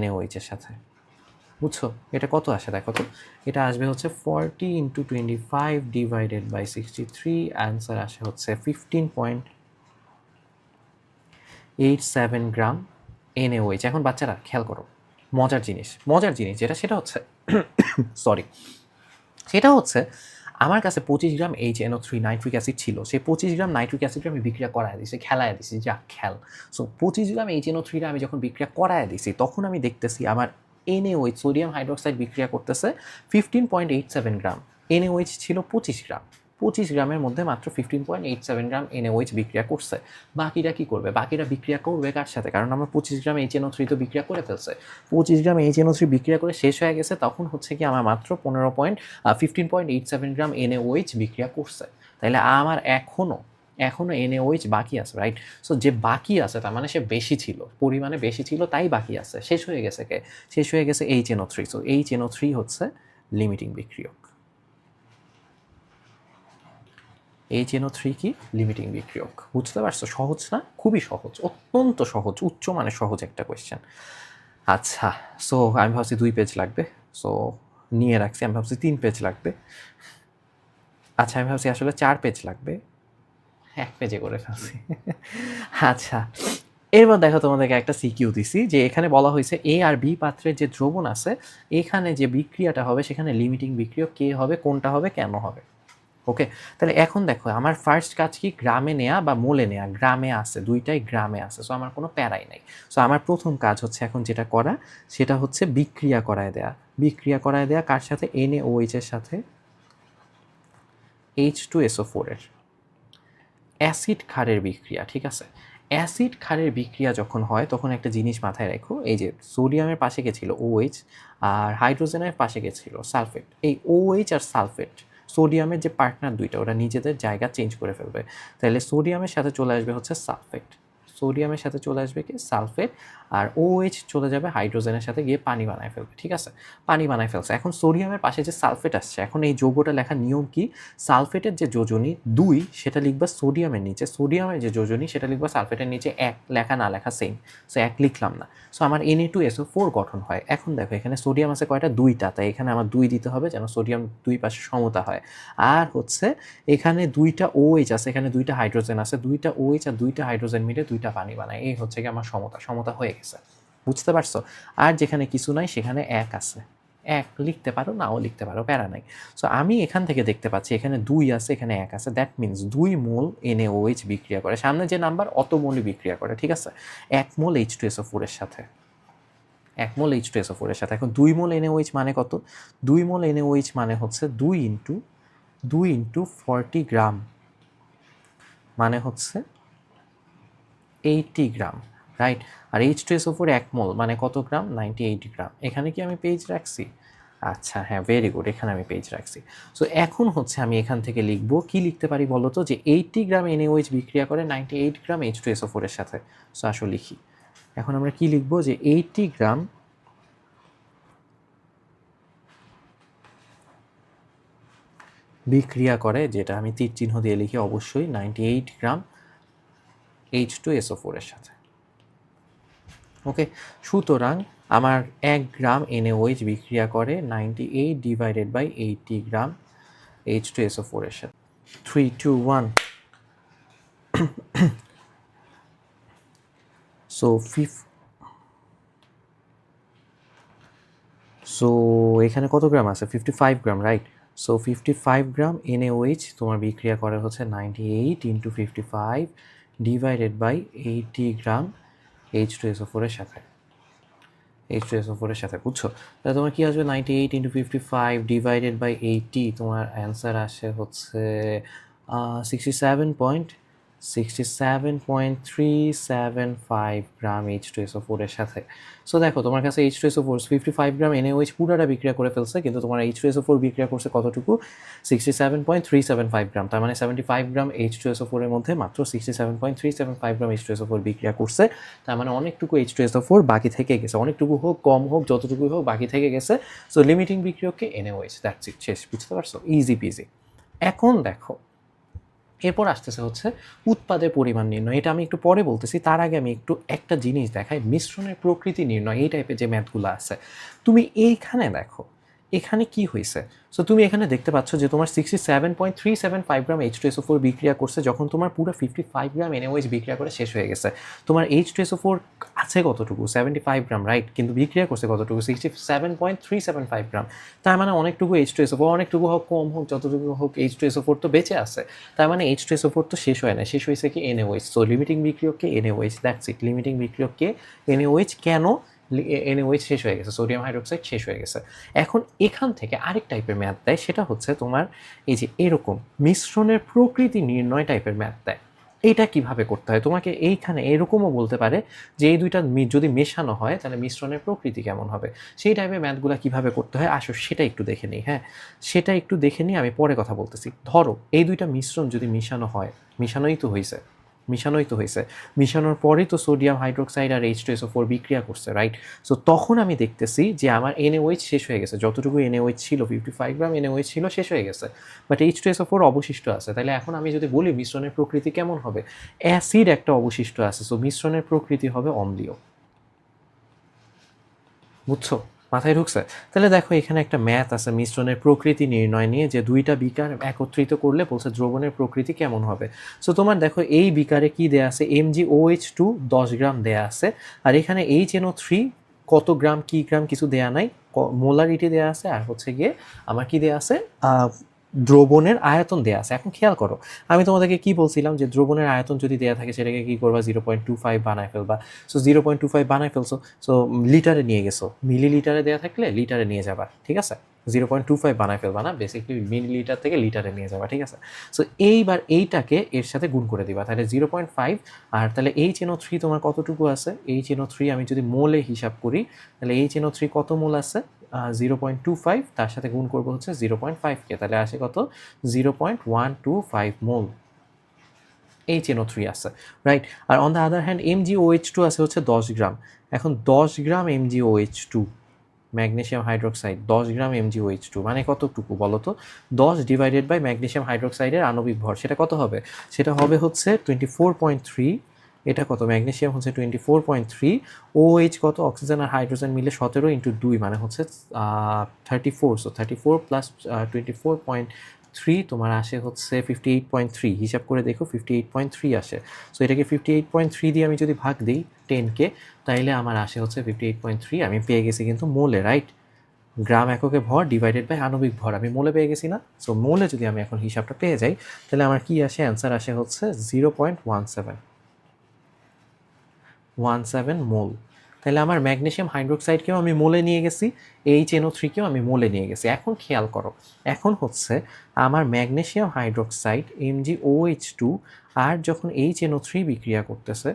NaOH এর সাথে, বুঝছো? এটা কত আসে দেখো তো, এটা আসবে হচ্ছে 40 ইন্টু 25 ডিভাইডেড বাই 63, অ্যান্সার আসে হচ্ছে 15.87 গ্রাম NaOH। এখন বাচ্চারা খেয়াল করো, মজার জিনিস যেটা, সেটা হচ্ছে সরি, সেটা হচ্ছে আমার কাছে 25 গ্রাম HNO3 নাইট্রিক অ্যাসিড ছিল, সেই 25 গ্রাম নাইট্রিক অ্যাসিডটা আমি বিক্রিয়া করায় দিছি, খেলায় দিছি, যা খেল। সো 25 গ্রাম HNO3টা আমি যখন বিক্রিয়া করায় দিছি, তখন আমি দেখতেছি আমার NaOH সোডিয়াম হাইড্রোক্সাইড বিক্রিয়া করতেছে 15.87 গ্রাম। NaOH ছিল 25 গ্রাম, 25 গ্রামের মধ্যে মাত্র 15.87 গ্রাম NaOH বিক্রিয়া করছে। বাকিরা কি করবে? বাকিরা বিক্রিয়া করবে কার সাথে? কারণ আমার 25 গ্রাম HNO3 তো বিক্রিয়া করে ফেলছে, 25 গ্রাম HNO3 বিক্রিয়া করে শেষ হয়ে গেছে, তখন হচ্ছে কি আমার মাত্র 15.87 গ্রাম NaOH বিক্রিয়া করছে। তাহলে আমার এখনও NaOH বাকি আছে, রাইট? সো যে বাকি আছে তার মানে সে বেশি ছিল, পরিমাণে বেশি ছিল, তাই বাকি আছে। শেষ হয়ে গেছে কে? শেষ হয়ে গেছে HNO3। সো HNO3 হচ্ছে লিমিটিং বিক্রিয়ক। HNO3 কি? লিমিটিং বিক্রিয়ক। বুঝতে পারছো? সহজ না? খুবই সহজ, অত্যন্ত সহজ, উচ্চমানের সহজ একটা কোয়েশ্চেন। আচ্ছা, সো আমি ভাবছি 2 পেজ লাগবে, সো নিয়ে রাখছি। আমি ভাবছি 3 পেজ লাগবে, আচ্ছা আমি ভাবছি আসলে 4 পেজ লাগবে, 1 পেজে করে ফেলছি। আচ্ছা, এরপর দেখো তোমাদেরকে একটা সিকিউ দিছি, যে এখানে বলা হয়েছে A আর B পাত্রের যে দ্রবণ আছে, এখানে যে বিক্রিয়াটা হবে সেখানে লিমিটিং বিক্রিয়ক কে হবে, কোনটা হবে, কেন হবে। ওকে, তাহলে এখন দেখো আমার ফার্স্ট কাজ কি? গ্রামে নেয়া বা মোলে নেয়া। গ্রামে আছে, দুইটাই গ্রামে আছে, সো আমার কোনো প্যারাই নাই। সো আমার প্রথম কাজ হচ্ছে এখন যেটা করা, সেটা হচ্ছে বিক্রিয়া করায় দেয়া। বিক্রিয়া করায় দেয়া কার সাথে? NaOH এর সাথে H2SO4 এর অ্যাসিড ক্ষারের বিক্রিয়া। ঠিক আছে, অ্যাসিড ক্ষারের বিক্রিয়া যখন হয় তখন একটা জিনিস মাথায় রাখো, এই যে সোডিয়ামের পাশে গেছিল OH আর হাইড্রোজেনের পাশে গেছিল সালফেট। এই OH আর সালফেট সোডিয়ামের যে পার্টনার দুইটা, ওরা নিজেদের জায়গা চেঞ্জ করে ফেলবে। তাহলে সোডিয়ামের সাথে চলে আসবে হচ্ছে সালফেট, সোডিয়ামের সাথে চলে আসবে কি সালফেট, আর OH চলে যাবে হাইড্রোজেনের সাথে গিয়ে পানি বানায় ফেলবে। ঠিক আছে, পানি বানায় ফেলছে। এখন সোডিয়ামের পাশে যে সালফেট আসছে, এখন এই যৌগটা লেখার নিয়ম কি, সালফেটের যে যোজনী 2 সেটা লিখবা সোডিয়ামের নিচে, সোডিয়ামের যে যোজনী সেটা লিখবা সালফেটের নিচে 1, লেখা না লেখা সেম। সো 1 লিখলাম না, সো আমার Na2SO4 গঠন হয়। এখন দেখো এখানে সোডিয়াম আছে কয়টা, 2টা, তাই এখানে আমার 2 দিতে হবে যেন সোডিয়াম দুই পাশে সমতা হয়। আর হচ্ছে এখানে 2টা OH আছে, এখানে 2টা হাইড্রোজেন আছে, 2টা OH আর 2টা হাইড্রোজেন মিলে 2টা পানি বানায়। এই হচ্ছে কি আমার সমতা, সমতা হয়ে গেছে। বুঝতে পারছো? আর যেখানে কিছু নাই সেখানে 1 আছে, 1 লিখতে পারো, নাও লিখতে পারো, প্যারা নাই। সো আমি এখান থেকে দেখতে পাচ্ছি এখানে 2 আছে, এখানে 1 আছে, দ্যাট মিনস 2 মোল NaOH বিক্রিয়া করে, সামনে যে নাম্বার অত মোলই বিক্রিয়া করে। ঠিক আছে, 1 মোল H2SO4 এর সাথে, 1 মোল H2SO4 এর সাথে। এখন 2 মোল NaOH মানে কত, 2 মোল NaOH মানে হচ্ছে 2 ইন্টু 40 গ্রাম, মানে হচ্ছে 80 গ্রাম, রাইট। আর H2SO4 1 মোল মানে কত গ্রাম, 98 গ্রাম। এখানে কি আমি পেজ রাখছি? আচ্ছা হ্যাঁ, ভেরি গুড, এখানে আমি পেজ রাখছি। সো এখন হচ্ছে আমি এখান থেকে লিখব, কি লিখতে পারি বলো তো, যে 80 গ্রাম NaOH বিক্রিয়া করে 98 গ্রাম H2SO4 এর সাথে। সো আসো লিখি। এখন আমরা কি লিখব, যে 80 গ্রাম বিক্রিয়া করে, যেটা আমি তীর চিহ্ন দিয়ে লিখি অবশ্যই, 98 গ্রাম H2SO4 এর সাথে। ওকে, সুতরাং আমার 1 গ্রাম NaOH বিক্রিয়া করে 98 ডিভাইডেড বাই 80 গ্রাম H2SO4 এর সাথে। 3, 2, 1। সো এখানে কত গ্রাম আছে, 55 গ্রাম, রাইট। সো 55 গ্রাম NaOH তোমার বিক্রিয়া করে হচ্ছে 98 into 55 divided by 80 gram H2SO4 এর সাথে, H2SO4 এর সাথে। বুঝছো? তাহলে তোমার কি আসবে, 98 ইন্টু 55 ডিভাইডেড বাই 80, তোমার অ্যান্সার আসে হচ্ছে 67.375 গ্রাম H2SO4 এর সাথে। সো দেখো তোমার কাছে H2SO4 55 গ্রাম NaOH পুরাটা বিক্রিয়া করে ফেলছে, কিন্তু তোমার H2SO4 বিক্রিয়া করছে কতটুকু, 67.375 গ্রাম। তার মানে 75 গ্রাম H2SO4 এর মধ্যে মাত্র 67.375 গ্রাম H2SO4 বিক্রিয়া করছে। তার মানে অনেকটুকু H2SO4 বাকি থেকে গেছে, অনেকটুকু হোক কম হোক যতটুকুই হোক বাকি থেকে গেছে। সো লিমিটিং বিক্রিয়ককে NaOH, দ্যাটস ইট, শেষ। বুঝতে পারছো? Easy peasy. এখন দেখো এরপর আসতেছে হচ্ছে উৎপাদের পরিমাণ নির্ণয়। এটা আমি একটু পরে বলতেছি, তার আগে আমি একটু একটা জিনিস দেখাই, মিশ্রণের প্রকৃতি নির্ণয়, এই টাইপের যে ম্যাথগুলো আছে। তুমি এইখানে দেখো এখানে কি হয়েছে। সো তুমি এখানে দেখতে পাচ্ছ যে তোমার 67.375 গ্রাম H2SO4 বিক্রিয়া করছে, যখন তোমার পুরো 55 গ্রাম NaOH বিক্রিয়া করে শেষ হয়ে গেছে। তোমার H2SO4 আছে কতটুকু, 75 গ্রাম, রাইট, কিন্তু বিক্রিয়া করছে কতটুকু, 67.375 গ্রাম। তার মানে অনেকটুকু H2SO4, অনেকটুকু হোক কম হোক যতটুকু হোক H2SO4 তো বেঁচে আছে। তার মানে H2SO4 তো শেষ হয় না, শেষ হয়েছে কি NaOH। সো লিমিটিং বিক্রিয়ককে NaOH, দ্যাটস ইট। লিমিটিং বিক্রিয়ককে NaOH, কেন NaOH শেষ হয়ে গেছে, সোডিয়াম হাইড্রোক্সাইড শেষ হয়ে গেছে। এখন এখান থেকে আরেক টাইপের ম্যাথ দেয়, সেটা হচ্ছে তোমার এই যে এরকম মিশ্রণের প্রকৃতি নির্ণয় টাইপের ম্যাথ দেয়। এটা কিভাবে করতে হয়, তোমাকে এইখানে এরকমও বলতে পারে যে এই দুইটা যদি মেশানো হয় তাহলে মিশ্রণের প্রকৃতি কেমন হবে। সেই টাইপের ম্যাথগুলো কিভাবে করতে হয় আসো সেটা একটু দেখে নিই। হ্যাঁ, সেটা একটু দেখে নিই, আমি পরে কথা বলতেছি। ধরো এই দুইটা মিশ্রণ যদি মিশানো হয়, মিশানোই তো হয়েছে, মিশানোর পরেই তো সোডিয়াম হাইড্রোক্সাইড আর H2SO4 বিক্রিয়া করছে, রাইট। সো তখন আমি দেখতেছি যে আমার NaOH শেষ হয়ে গেছে, যতটুকু NaOH ছিল 55 গ্রাম NaOH ছিল শেষ হয়ে গেছে, বাট H2SO4 অবশিষ্ট আছে। তাহলে এখন আমি যদি বলি মিশ্রণের প্রকৃতি কেমন হবে, অ্যাসিড একটা অবশিষ্ট আছে, সো মিশ্রণের প্রকৃতি হবে অম্লীয়। বুঝছো? মাথায় ঢুকছে? তাহলে দেখো এখানে একটা ম্যাথ আছে মিশ্রণের প্রকৃতি নির্ণয় নিয়ে, যে দুইটা বিকার একত্রিত করলে বলছে দ্রবণের প্রকৃতি কেমন হবে। সো তোমার দেখো এই বিকারে কি দেয়া আছে, MgOH2 10 গ্রাম দেয়া আছে, আর এখানে HNO3 কত গ্রাম কি গ্রাম কিছু দেয়া নাই, মোলারিটি দেয়া আছে, আর হচ্ছে গিয়ে আমার কি দেয়া আছে, দ্রবণের আয়তন দেয়া আছে। এখন খেয়াল করো, আমি তোমাদেরকে কি বলছিলাম যে দ্রবণের আয়তন যদি দেয়া থাকে সেটাকে কি করবা, 0.25 বানায় ফেলবা। সো 0.25 বানায় ফেলছো, সো লিটারে নিয়ে গেছো, মিলি লিটারে দেওয়া থাকলে লিটারে নিয়ে যাবা। ঠিক আছে, 0.25 বানায় ফেলবা না, বেসিক্যালি মিলিলিটার থেকে লিটারে নিয়ে যাবা, ঠিক আছে। সো এইবার এইটাকে এর সাথে গুণ করে দিবা, তাহলে 0.5, আর তাহলে HNO3 তোমার কতটুকু আছে, HNO3 আমি যদি মোলে হিসাব করি তাহলে HNO3 কত মোল আছে, 0.25, তার সাথে গুণ করবো হচ্ছে 0.5কে, তাহলে আসে কত, 0.125 মোল HNO3 আছে, রাইট। আর on the other hand MgOH2 আছে হচ্ছে 10 গ্রাম। এখন 10 গ্রাম MgOH2 ম্যাগনেসিয়াম হাইড্রোক্সাইড, 10 গ্রাম MgOH2 মানে কতটুকু বলো তো, 10 ডিভাইডেড বাই ম্যাগনেসিয়াম হাইড্রোক্সাইডের আণবিক ভর, সেটা কত হবে, সেটা হবে হচ্ছে 24.3। এটা কত, ম্যাগনেসিয়াম হচ্ছে 24.3, OH কত, অক্সিজেন আর হাইড্রোজেন মিলে 17 ইন্টু 2 মানে হচ্ছে 34। সো 34 প্লাস 24.3 তোমার আসে হচ্ছে 58.3, হিসাব করে দেখো 58.3 আসে। সো এটাকে 58.3 দিয়ে আমি যদি ভাগ দিই 10কে, তাইলে আমার আসে হচ্ছে 58.3, আমি পেয়ে গেছি কিন্তু মোলে, রাইট। গ্রাম এককে ভর ডিভাইডেড বাই আণবিক ভর আমি মোলে পেয়ে গেছি না। সো মোলে যদি আমি এখন হিসাবটা পেয়ে যাই তাহলে আমার কি আসে, অ্যান্সার আসে হচ্ছে 0.17 মোল। তাহলে আমার ম্যাগনেসিয়াম হাইড্রোক্সাইডকেও আমি মোলে নিয়ে গেছি, HNO3কেও আমি মোলে নিয়ে গেছি। এখন খেয়াল করো, এখন হচ্ছে আমার ম্যাগনেসিয়াম হাইড্রোক্সাইড MgOH2 আর যখন HNO3 বিক্রিয়া করতেছে,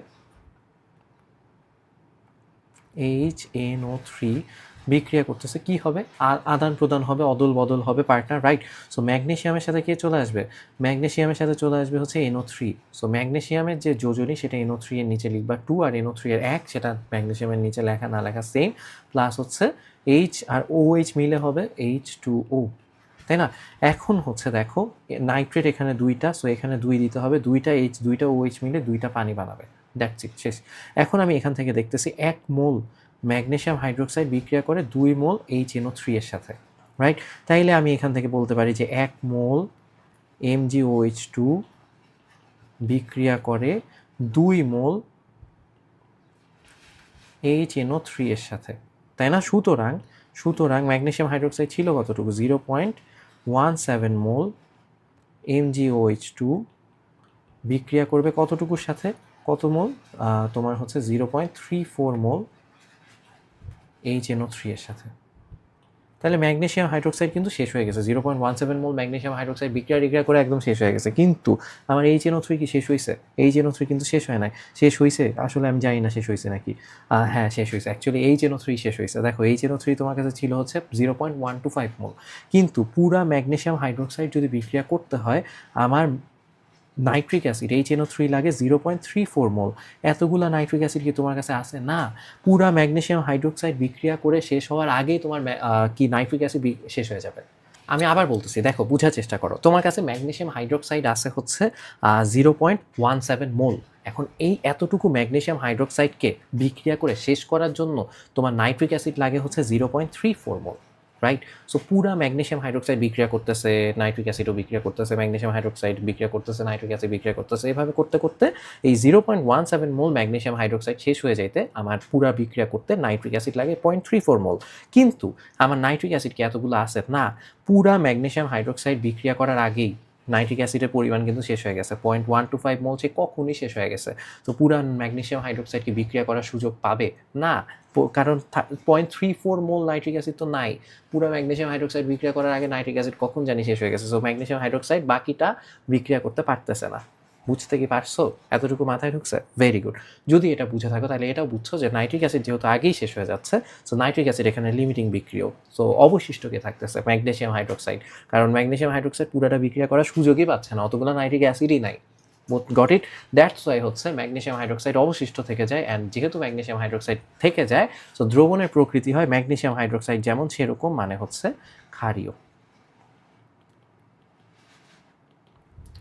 HNO3 বিক্রিয়া করতেছে, কি হবে, আদান প্রদান হবে, অদল বদল হবে পার্টনার, রাইট। সো ম্যাগনেসিয়ামের সাথে কে চলে আসবে, ম্যাগনেসিয়ামের সাথে চলে আসবে হচ্ছে NO3। সো ম্যাগনেসিয়ামের যে যোজনী সেটা NO3 এর নিচে লিখবা 2, আর NO3 এর 1, সেটা ম্যাগনেসিয়ামের নিচে লেখা না লেখা সেম, প্লাস হচ্ছে H আর OH মিলে হবে H2O, তাই না। এখন হচ্ছে দেখো নাইট্রেট এখানে 2টা, সো এখানে 2 দিতে হবে, 2টা H 2টা OH মিলে 2টা পানি বানাবে, দ্যাটস ইট, শেষ। এখন আমি এখান থেকে দেখতেছি 1 মোল ম্যাগনেসিয়াম হাইড্রোক্সাইড বিক্রিয়া করে 2 মোল HNO3 এর সাথে, রাইট। তাইলে আমি এখান থেকে বলতে পারি যে 1 মোল MgOH2 বিক্রিয়া করে 2 মোল HNO3 এর সাথে, তাই না। সুতরাং ম্যাগনেসিয়াম হাইড্রোক্সাইড ছিল কতটুকু, 0.17 মোল MgOH2 বিক্রিয়া করবে কতটুকুর সাথে, কত মোল, তোমার হচ্ছে 0.34 মোল HNO3 এর সাথে। তাহলে ম্যাগনেসিয়াম হাইড্রোক্সাইড কিন্তু শেষ হয়ে গেছে, 0.17 মোল ম্যাগনেসিয়াম হাইড্রোক্সাইড বিক্রিয়া করে একদম শেষ হয়ে গেছে। কিন্তু আমার HNO3 কি শেষ হয়েছে, HNO3 কিন্তু শেষ হয় নাই। শেষ হয়েছে আসলে আমি জানি না শেষ হয়েছে নাকি, হ্যাঁ শেষ হয়েছে, অ্যাকচুয়ালি HNO3 শেষ হয়েছে। দেখো HNO3 তোমার কাছে ছিল হচ্ছে 0.125 মোল, কিন্তু পুরা ম্যাগনেসিয়াম হাইড্রোক্সাইড যদি বিক্রিয়া করতে হয় আমার নাইট্রিক অ্যাসিড HNO3 লাগে 0.34 মোল। এতগুলা নাইট্রিক অ্যাসিড কি তোমার কাছে আছে, না। পুরা ম্যাগনেসিয়াম হাইড্রোক্সাইড বিক্রিয়া করে শেষ হওয়ার আগেই তোমার কি নাইট্রিক অ্যাসিড শেষ হয়ে যাবে। আমি আবার বলতেছি, দেখো বোঝার চেষ্টা করো, তোমার কাছে ম্যাগনেসিয়াম হাইড্রোক্সাইড আছে হচ্ছে 0.17 মোল। এখন এই এতটুকু ম্যাগনেসিয়াম হাইড্রোক্সাইডকে বিক্রিয়া করে শেষ করার জন্য তোমার নাইট্রিক অ্যাসিড লাগে হচ্ছে 0.34 মোল, রাইট। সো পুরা ম্যাগনেসিয়াম হাইড্রোক্সাইড বিক্রিয়া করতেছে, নাইট্রিক অ্যাসিডও বিক্রিয়া করতেছে, ম্যাগনেসিয়াম হাইড্রোক্সাইড বিক্রিয়া করতেছে, নাইট্রিক অ্যাসিড বিক্রিয়া করতেছে, এইভাবে করতে করতে এই 0.17 মোল ম্যাগনেসিয়াম হাইড্রোক্সাইড শেষ হয়ে যাইতে আমার পুরা বিক্রিয়া করতে নাইট্রিক অ্যাসিড লাগে 0.34 মোল। কিন্তু আমার নাইট্রিক অ্যাসিড কি এতগুলো আছে, না। পুরা ম্যাগনেসিয়াম হাইড্রোক্সাইড বিক্রিয়া করার আগেই নাইট্রিক অ্যাসিডের পরিমাণ কিন্তু শেষ হয়ে গেছে, 0.125 মোল সে কখনই শেষ হয়ে গেছে। তো পুরা ম্যাগনেসিয়াম হাইড্রোক্সাইড কি বিক্রিয়া করার সুযোগ পাবে না, কারণ 0.34 মোল নাইট্রিক অ্যাসিড তো নাই। পুরো ম্যাগনেসিয়াম হাইড্রোক্সাইড বিক্রিয়া করার আগে নাইট্রিক অ্যাসিড কখন জানি শেষ হয়ে গেছে। সো ম্যাগনেসিয়াম হাইড্রোক্সাইড বাকিটা বিক্রিয়া করতে পারতেছে না। বুঝতে কি পারছো, এতটুকু মাথায় ঢুকছে, ভেরি গুড। যদি এটা বুঝে থাকো তাহলে এটাও বুঝছো যে নাইট্রিক অ্যাসিড যেহেতু আগেই শেষ হয়ে যাচ্ছে, সো নাইট্রিক অ্যাসিড এখানে লিমিটিং বিক্রিয়। সো অবশিষ্ট কে থাকতেছে ম্যাগনেসিয়াম হাইড্রোক্সাইড, কারণ ম্যাগনেসিয়াম হাইড্রোক্সাইড পুরোটা বিক্রিয়া করার সুযোগই পাচ্ছে না, অতগুলো নাইট্রিক অ্যাসিডই নাই। গট ইট, দ্যাটস ওয়াই হচ্ছে ম্যাগনেসিয়াম হাইড্রোক্সাইড অবশিষ্ট থেকে যায়। অ্যান্ড যেহেতু ম্যাগনেসিয়াম হাইড্রোক্সাইড থেকে যায়, সো দ্রবণের প্রকৃতি হয় ম্যাগনেসিয়াম হাইড্রোক্সাইড যেমন সেরকম, মানে হচ্ছে ক্ষারীয়।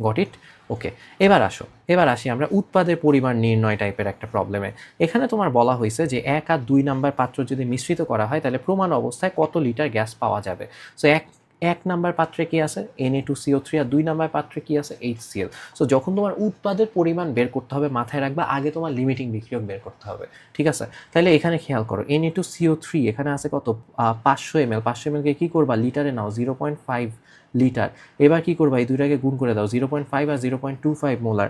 গট ইট, ওকে। এবার আসি আমরা উৎপাদের পরিমাণ নির্ণয় টাইপের একটা প্রবলেমে। এখানে তোমার বলা হয়েছে যে 1 আর 2 নাম্বার পাত্র যদি মিশ্রিত করা হয় তাহলে প্রমাণ অবস্থায় কত লিটার গ্যাস পাওয়া যাবে। সো এক নাম্বার পাত্রে কি আছে Na2CO3, আর 2 নাম্বার পাত্রে কি আছে HCl। সো যখন তোমার উৎপাদের পরিমাণ বের করতে হবে মাথায় রাখবা আগে তোমার লিমিটিং বিক্রিয়ক বের করতে হবে, ঠিক আছে। তাহলে এখানে খেয়াল করো Na2CO3 এখানে আছে কত, 500 ml। 500 mlকে কী করবা, লিটারে নাও, 0.5 লিটার। এবার কি করবা, এই দুইটাকে গুণ করে দাও, 0.5 আর 0.25 মোলার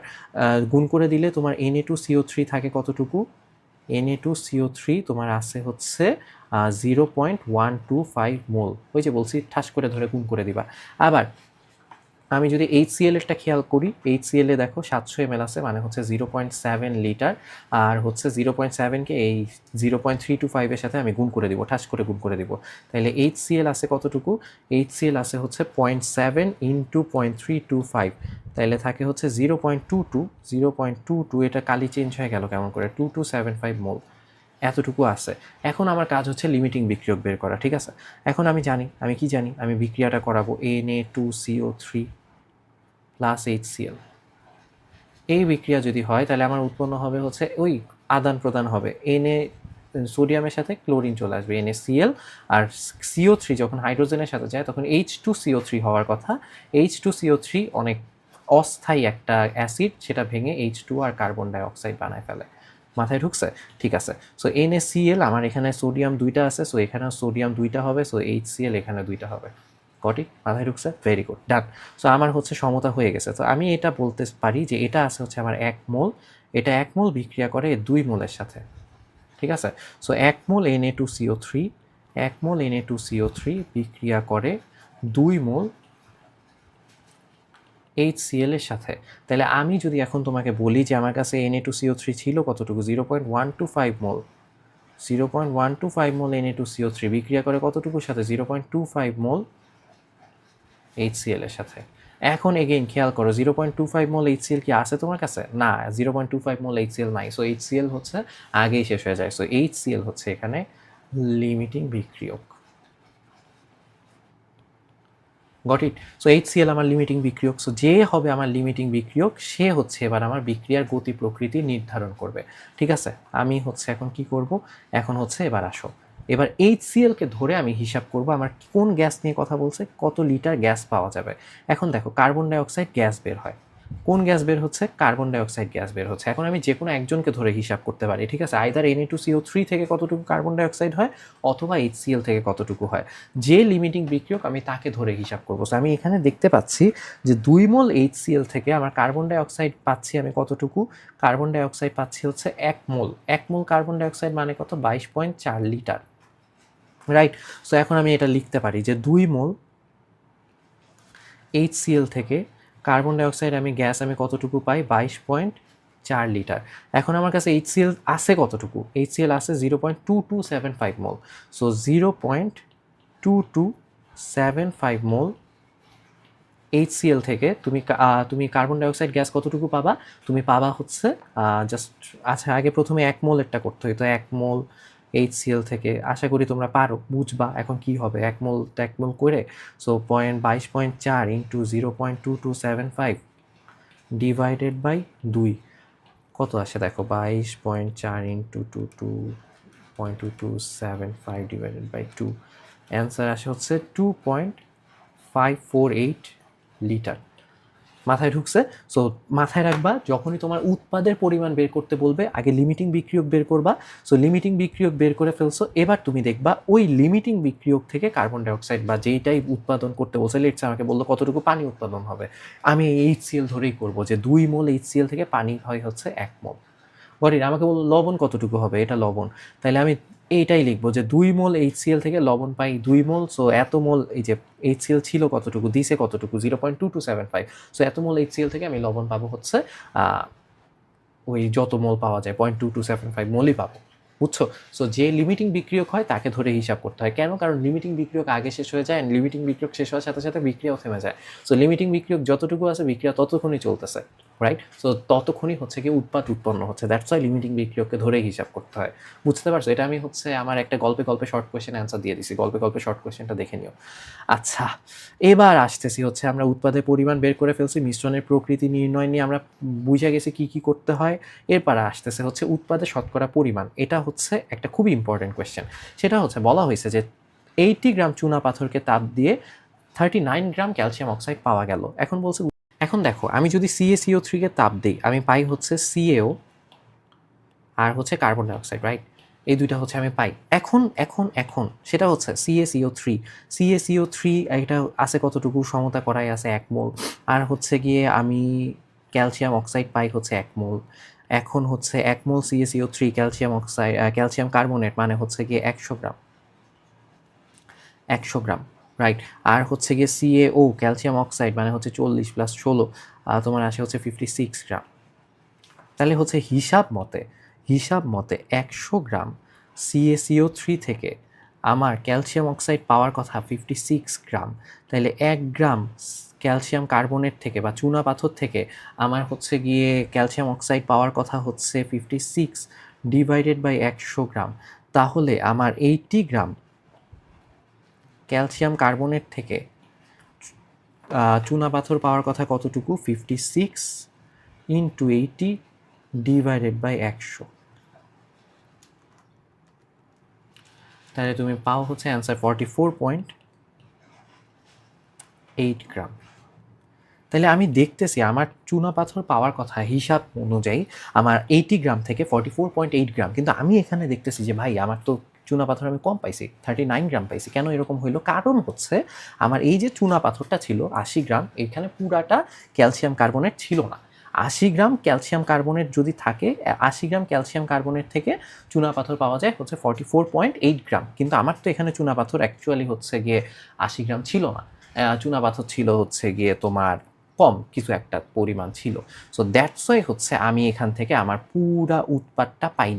গুণ করে দিলে তোমার Na2CO3 থাকে কতটুকু, Na2CO3 তোমার আছে হচ্ছে 0.125 মোল। ওই যে বলছি ঠাস করে ধরে গুণ করে দিবা। আবার আমি যদি HCl এরটা খেয়াল করি, HCl এ দেখো 700 ml আছে, মানে হচ্ছে 0.7 লিটার। আর হচ্ছে 0.7কে এই 0.325 এর সাথে আমি গুণ করে দিব, ঠাস করে গুণ করে দিব। তাহলে HCl আছে কতটুকু? HCl আছে হচ্ছে 0.7 ইন্টু 0.325, তাহলে থাকে হচ্ছে 0.22, এটা কালি চেঞ্জ হয়ে গেল কেমন করে, 2275 মোল এতটুকু আছে। এখন আমার কাজ হচ্ছে লিমিটিং বিক্রিয়ক বের করা, ঠিক আছে? এখন আমি জানি, আমি কি জানি, আমি বিক্রিয়াটা করাবো Na2CO3 প্লাস HCl। এই বিক্রিয়া যদি হয় তাহলে আমার উৎপন্ন হবে হচ্ছে ওই আদান প্রদান হবে, সোডিয়ামের সাথে ক্লোরিন চলে আসবে NaCl, আর CO3 যখন হাইড্রোজেনের সাথে যায় তখন H2CO3 হওয়ার কথা। H2CO3 অনেক অস্থায়ী একটা অ্যাসিড, সেটা ভেঙে H2 আর কার্বন ডাইঅক্সাইড বানায় ফেলে। মাথায় ঢুকছে? ঠিক আছে। সো NaCl, আমার এখানে সোডিয়াম 2টা আছে, সো এখানেও সোডিয়াম 2টা হবে, সো HCl এখানে 2টা হবে। গটি? মাথায় ঢুকছে? ভেরি গুড, ডান। সো আমার হচ্ছে সমতা হয়ে গেছে। তো আমি এটা বলতে পারি যে এটা আছে হচ্ছে আমার 1 মোল, এটা 1 মোল বিক্রিয়া করে 2 মোলের সাথে, ঠিক আছে? সো 1 মোল Na2CO3, 1 মোল Na2CO3 বিক্রিয়া করে 2 মোল HCl এর সাথে। তাহলে আমি যদি এখন তোমাকে বলি যে আমার কাছে Na2CO3 ছিল কতটুকু, 0.125 মোল, 0.125 মোল Na2CO3 বিক্রিয়া করে কতটুকুর সাথে, 0.25 মোল HCl এর সাথে। এখন এগেইন খেয়াল করো, 0.25 মোল HCl কি আছে তোমার কাছে? না, 0.25 মোল HCl নাই। সো HCl হচ্ছে আগেই শেষ হয়ে যায়। সো HCl হচ্ছে এখানে লিমিটিং বিক্রিয়ক। Got it? সো HCl আমার লিমিটিং বিক্রিয়ক। সো যে হবে আমার লিমিটিং বিক্রিয়ক সে হচ্ছে এবার আমার বিক্রিয়ার গতি প্রকৃতি নির্ধারণ করবে, ঠিক আছে? আমি হচ্ছে এখন কি করব, এখন হচ্ছে এবার আসো, এবার HCl কে ধরে আমি হিসাব করব আমার কোন গ্যাস নিয়ে কথা বলছে, কত লিটার গ্যাস পাওয়া যাবে। এখন দেখো কার্বন ডাইঅক্সাইড গ্যাস বের হয়, কোন গ্যাস বের হচ্ছে, কার্বন ডাইঅক্সাইড গ্যাস বের হচ্ছে। এখন আমি যে কোনো একজনকে ধরে হিসাব করতে পারি, ঠিক আছে? আইদার Na2CO3 থেকে কতটুকু কার্বন ডাইঅক্সাইড হয় অথবা HCl থেকে কতটুকু হয়, যে লিমিটিং বিক্রিয়ক আমি তাকে ধরে হিসাব করবো। সো আমি এখানে দেখতে পাচ্ছি যে 2 মোল HCl থেকে আমার কার্বন ডাইঅক্সাইড পাচ্ছি আমি কতটুকু, কার্বন ডাইঅক্সাইড পাচ্ছি হচ্ছে 1 মোল। 1 মোল কার্বন ডাইঅক্সাইড মানে কত, 22.4 লিটার, রাইট? সো এখন আমি এটা লিখতে পারি যে 2 মোল HCl থেকে কার্বন ডাইঅক্সাইড আমি গ্যাস আমি কতটুকু পাই, 22.4 লিটার। এখন আমার কাছে HCl আছে কতটুকু, HCl আছে 0.2275 মোল। সো 0.2275 মোল HCl থেকে তুমি কার্বন ডাইঅক্সাইড গ্যাস কতটুকু পাবা, তুমি পাবা হচ্ছে জাস্ট, আচ্ছা আগে প্রথমে 1 মোলেরটা করতে হইতো। 1 মোল HCl থেকে, আশা করি তোমরা পারো, বুঝবা এখন কি হবে। 1 মোল 1 মোল করে, সো 22.4 ইন্টু 0.2275 ডিভাইডেড বাই 2 কত আসে দেখো, 22.4 ইন্টু 22.2275 ডিভাইডেড বাই 2, অ্যান্সার আসে হচ্ছে 2.548 লিটার। মাথায় ঢুকছে? সো মাথায় রাখবা, যখনই তোমার উৎপাদের পরিমাণ বের করতে বলবে আগে লিমিটিং বিক্রিয়ক বের করবা। সো লিমিটিং বিক্রিয়ক বের করে ফেলছো, এবার তুমি দেখবা ওই লিমিটিং বিক্রিয়ক থেকে কার্বন ডাইঅক্সাইড বা যেইটাই উৎপাদন করতে বলছে, লেটস আমাকে বললো কতটুকু পানি উৎপাদন হবে, আমি HCl ধরেই করবো যে 2 মোল HCl থেকে পানি হয় হচ্ছে 1 মোল। গরিব আমাকে বললো লবণ কতটুকু হবে, এটা লবণ, তাহলে আমি এইটাই লিখবো যে 2 মোল HCl থেকে লবণ পাই 2 মোল। সো এত মোল, এই যে HCl ছিল কতটুকু, দিছে কতটুকু, 0.2275, সো এত মোল HCl থেকে আমি লবণ পাবো হচ্ছে ওই যত মোল পাওয়া যায় 0.2275 মোলই পাবো, বুঝছো? সো যে লিমিটিং বিক্রিয়ক হয় তাকে ধরে হিসাব করতে হয়। কেন? কারণ লিমিটিং বিক্রিয়ক আগে শেষ হয়ে যায়, লিমিটিং বিক্রিয়ক শেষ হওয়ার সাথে সাথে বিক্রিয়াও থেমে যায়। সো লিমিটিং বিক্রিয়ক যতটুকু আছে বিক্রিয়া ততক্ষণই চলতেছে, রাইট? সো ততক্ষণই হচ্ছে কি উৎপাদ উৎপন্ন হচ্ছে, দ্যাটস ওয়াই লিমিটিং বিক্রিয়ককে ধরে হিসাব করতে হয়। বুঝতে পারছো? এটা আমি হচ্ছে আমার একটা গল্পে গল্পে শর্ট কোয়েশ্চেন অ্যান্সার দিয়ে দিছি, গল্পে গল্পে শর্ট কোয়েশ্চেনটা দেখে নিও। আচ্ছা, এবার আসতেছি হচ্ছে আমরা উৎপাদের পরিমাণ বের করে ফেলছি, মিশ্রণের প্রকৃতি নির্ণয় নিয়ে আমরা বুঝে গেছি কি কি করতে হয়। এরপর আসতেছে হচ্ছে উৎপাদের শতকরা পরিমাণ। এটা হচ্ছে একটা খুবই ইম্পর্টেন্ট কোয়েশ্চেন। সেটা হচ্ছে বলা হয়েছে যে 80 গ্রাম চুনা পাথরকে তাপ দিয়ে 39 গ্রাম ক্যালসিয়াম অক্সাইড পাওয়া গেল। এখন বলছে, এখন দেখো আমি যদি CaCO3 কে তাপ দিই আমি পাই হচ্ছে CaO আর হচ্ছে কার্বন ডাইঅক্সাইড, রাইট? এই দুইটা হচ্ছে আমি পাই। এখন এখন এখন সেটা হচ্ছে CaCO3, CaCO3 এটা আছে কতটুকু, সমতা করাই আছে 1 মোল। আর হচ্ছে গিয়ে আমি ক্যালসিয়াম অক্সাইড পাই হচ্ছে 1 মোল। এখন হচ্ছে 1 মোল CaCO3 calcium oxide calcium carbonate মানে হচ্ছে গিয়ে 100 গ্রাম, 100 গ্রাম, রাইট। আর হচ্ছে গিয়ে CaO ক্যালসিয়াম অক্সাইড মানে হচ্ছে 40 প্লাস 16 তোমার আসে হচ্ছে 56 গ্রাম। তাহলে হচ্ছে হিসাব মতে 100 গ্রাম CaCO3 থেকে আমার ক্যালসিয়াম অক্সাইড পাওয়ার কথা 56 গ্রাম। তাহলে 1 গ্রাম ক্যালসিয়াম কার্বনেট থেকে বা চুনা পাথর থেকে আমার হচ্ছে গিয়ে ক্যালসিয়াম অক্সাইড পাওয়ার কথা হচ্ছে 56 ডিভাইডেড বাই 100 গ্রাম। তাহলে আমার 80 গ্রাম ক্যালসিয়াম কার্বনেট থেকে চুনা পাথর পাওয়ার কথা কতটুকু? 56 ইন্টু 80 ডিভাইডেড বাই 100। তাহলে তুমি পাও হচ্ছে অ্যান্সার 44.8 গ্রাম। তাহলে আমি দেখতেছি আমার চুনা পাথর পাওয়ার কথা হিসাব অনুযায়ী আমার 80 গ্রাম থেকে 44.8 গ্রাম, কিন্তু আমি এখানে দেখতেছি যে ভাই আমার তো চুনা পাথর আমি কম পাইছি, 39 গ্রাম পাইছি। কেন এরকম হইলো? কারণ হচ্ছে আমার এই যে চুনা পাথরটা ছিল 80 গ্রাম, এখানে পুরাটা ক্যালসিয়াম কার্বনেট ছিল না। 80 গ্রাম ক্যালসিয়াম কার্বনেট যদি থাকে, 80 গ্রাম ক্যালসিয়াম কার্বনেট থেকে চুনা পাথর পাওয়া যায় হচ্ছে 44.8 গ্রাম, কিন্তু আমার তো এখানে চুনা পাথর অ্যাকচুয়ালি হচ্ছে গিয়ে 80 গ্রাম ছিল না, চুনা পাথর ছিল হচ্ছে গিয়ে তোমার কম কিছু একটা পরিমাণ ছিল। সো দ্যাটস ওয়াই হচ্ছে আমি এখান থেকে আমার পুরা উৎপাদটা পাই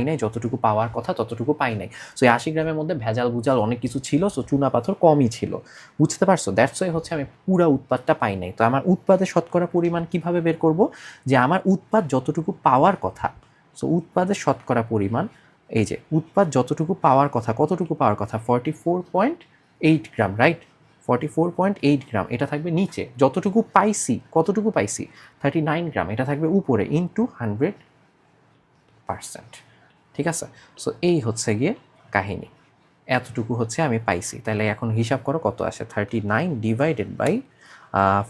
নাই, যতটুকু পাওয়ার কথা ততটুকু পাই নাই। সো এই 80 গ্রামের মধ্যে ভেজাল ভুজাল অনেক কিছু ছিল, সো চুনা পাথর কমই ছিল, বুঝতে পারছো? দ্যাটস ওয়াই হচ্ছে আমি পুরা উৎপাদটা পাই নাই। তো আমার উৎপাদের শতকরা পরিমাণ কিভাবে বের করব? যে আমার উৎপাদ যতটুকু পাওয়ার কথা, সো উৎপাদের শতকরা পরিমাণ, এই যে উৎপাদ যতটুকু পাওয়ার কথা, কতটুকু পাওয়ার কথা? 44.8 গ্রাম, রাইট? 44.8 গ্রাম, এটা থাকবে নিচে। যতটুকু পাইছি, কতটুকু পাইছি? 39 গ্রাম, এটা থাকবে উপরে ইন্টু 100%। ঠিক আছে? সো এই হচ্ছে গিয়ে কাহিনী, এতটুকু হচ্ছে আমি পাইছি। তাহলে এখন হিসাব করো কত আসে? 39 ডিভাইডেড বাই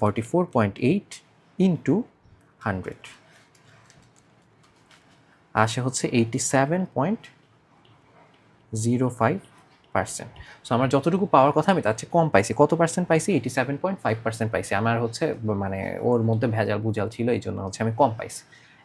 44.8 ইন্টু 100 আসে হচ্ছে 87.05%। সো আমার যতটুকু পাওয়ার কথা আমি তার চেয়ে কম পাইছি। কত পার্সেন্ট পাইছি? 87.5% পাইছি। আমার হচ্ছে মানে ওর মধ্যে ভেজাল ভুজাল ছিল, এই জন্য হচ্ছে আমি কম পাইছি।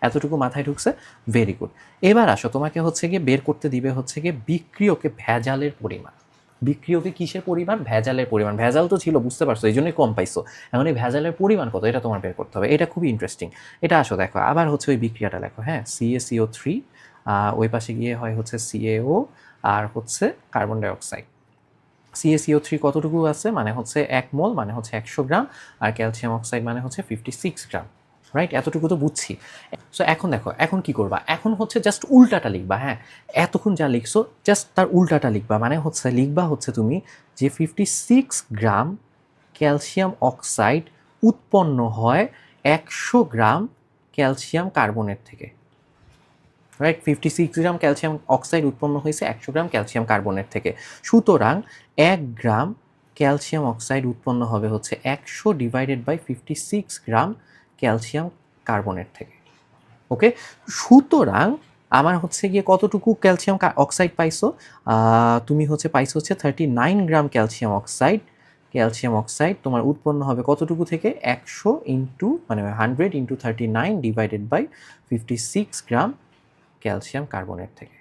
এতটুকু মাথায় ঢুকছে? Very good. এবার আসো, তোমাকে হচ্ছে গিয়ে বের করতে দিবে হচ্ছে গিয়ে বিক্রিয়কে ভেজালের পরিমাণ। বিক্রিয়কে কিসের পরিমাণ? ভেজালের পরিমাণ। ভেজাল তো ছিল, বুঝতে পারছো, এই জন্যই কম পাইছো। এখন এই ভেজালের পরিমাণ কত, এটা তোমার বের করতে হবে। এটা খুবই ইন্টারেস্টিং। এটা আসো দেখো, আবার হচ্ছে ওই বিক্রিয়াটা লেখো, হ্যাঁ, CaCO3, ওই পাশে গিয়ে হয় হচ্ছে CaO আর হচ্ছে কার্বন ডাইঅক্সাইড। CaCO3 কতটুকু আছে? মানে হচ্ছে 1 মোল, মানে হচ্ছে 100 গ্রাম, আর ক্যালসিয়াম অক্সাইড মানে হচ্ছে 56 গ্রাম, রাইট? এতটুকু তো বুঝছি। সো এখন দেখো, এখন কি করবা? এখন হচ্ছে জাস্ট উল্টাটা লিখবা, হ্যাঁ, এতক্ষণ যা লিখছো জাস্ট তার উল্টাটা লিখবা। মানে হচ্ছে লিখবা হচ্ছে তুমি যে 56 গ্রাম ক্যালসিয়াম অক্সাইড উৎপন্ন হয় 100 গ্রাম ক্যালসিয়াম কার্বনেট থেকে, রাইট? 56 গ্রাম ক্যালসিয়াম অক্সাইড উৎপন্ন হয়েছে 100 গ্রাম ক্যালসিয়াম কার্বনেট থেকে। সুতরাং 1 গ্রাম ক্যালসিয়াম অক্সাইড উৎপন্ন হবে হচ্ছে 100 divided by 56 gram calcium carbonate থেকে। ওকে, সুতরাং আমার হচ্ছে গিয়ে কতটুকু ক্যালসিয়াম অক্সাইড পাইছো? তুমি হচ্ছে পাইছো হচ্ছে 39 gram calcium oxide. Calcium oxide তোমার উৎপন্ন হবে কতটুকু থেকে? 100 ইন্টু মানে 100 into 39 divided by 56 gram calcium carbonate থেকে।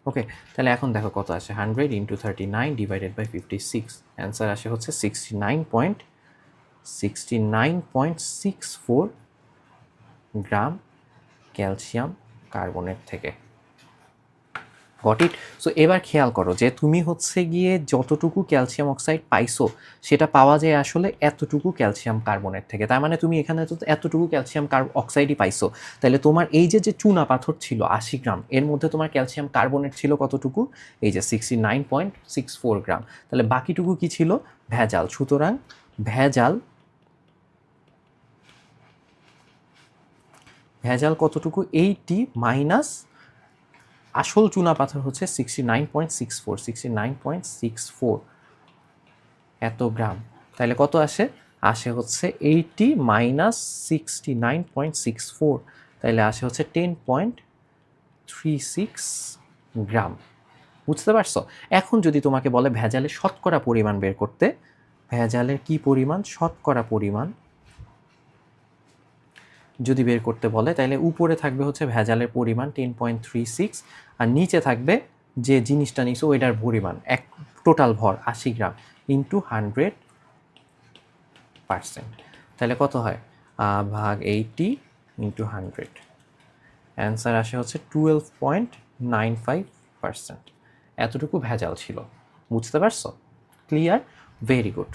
ওকে, তাহলে এখন দেখো কত আসে? 100 ইন্টু 39 ডিভাইডেড বাই 56, অ্যান্সার আসে হচ্ছে 69.64 গ্রাম ক্যালসিয়াম কার্বনেট থেকে। Got it? সো এবার খেয়াল করো যে তুমি হচ্ছে গিয়ে যতটুকু ক্যালসিয়াম অক্সাইড পাইছো সেটা পাওয়া যায় আসলে এতটুকু ক্যালসিয়াম কার্বনেট থেকে। তার মানে তুমি এখানে তো এতটুকু ক্যালসিয়াম অক্সাইডই পাইছো। তাহলে তোমার এই যে চুনা পাথর ছিল 80 গ্রাম, এর মধ্যে তোমার ক্যালসিয়াম কার্বনেট ছিল কতটুকু? এই যে 69.64 গ্রাম। তাহলে বাকিটুকু কি ছিল? ভেজাল। সুতরাং ভেজাল কতটুকু? 80 মাইনাস আসল চুনা পাথর হচ্ছে 69.64 এত গ্রাম। তাহলে কত আসে? আসে হচ্ছে 80 মাইনাস 69.64, তাহলে আসে হচ্ছে 10.36 গ্রাম। বুঝতে পারছো? এখন যদি তোমাকে বলে ভেজালের শতকরা পরিমাণ বের করতে, ভেজালের কি পরিমাণ? শতকরা পরিমাণ। যদি বের করতে বলে তাহলে উপরে থাকবে হচ্ছে ভেজালের পরিমাণ 10.36 আর নিচে থাকবে যে জিনিসটা নিছো ওইটার পরিমাণ এক টোটাল ভর 80 গ্রাম ইন্টু 100%। তাহলে কত হয় ভাগ 80 ইন্টু 100, অ্যান্সার আসে হচ্ছে 12.95%। এতটুকু ভেজাল ছিল, বুঝতে পারছো? Clear, very good.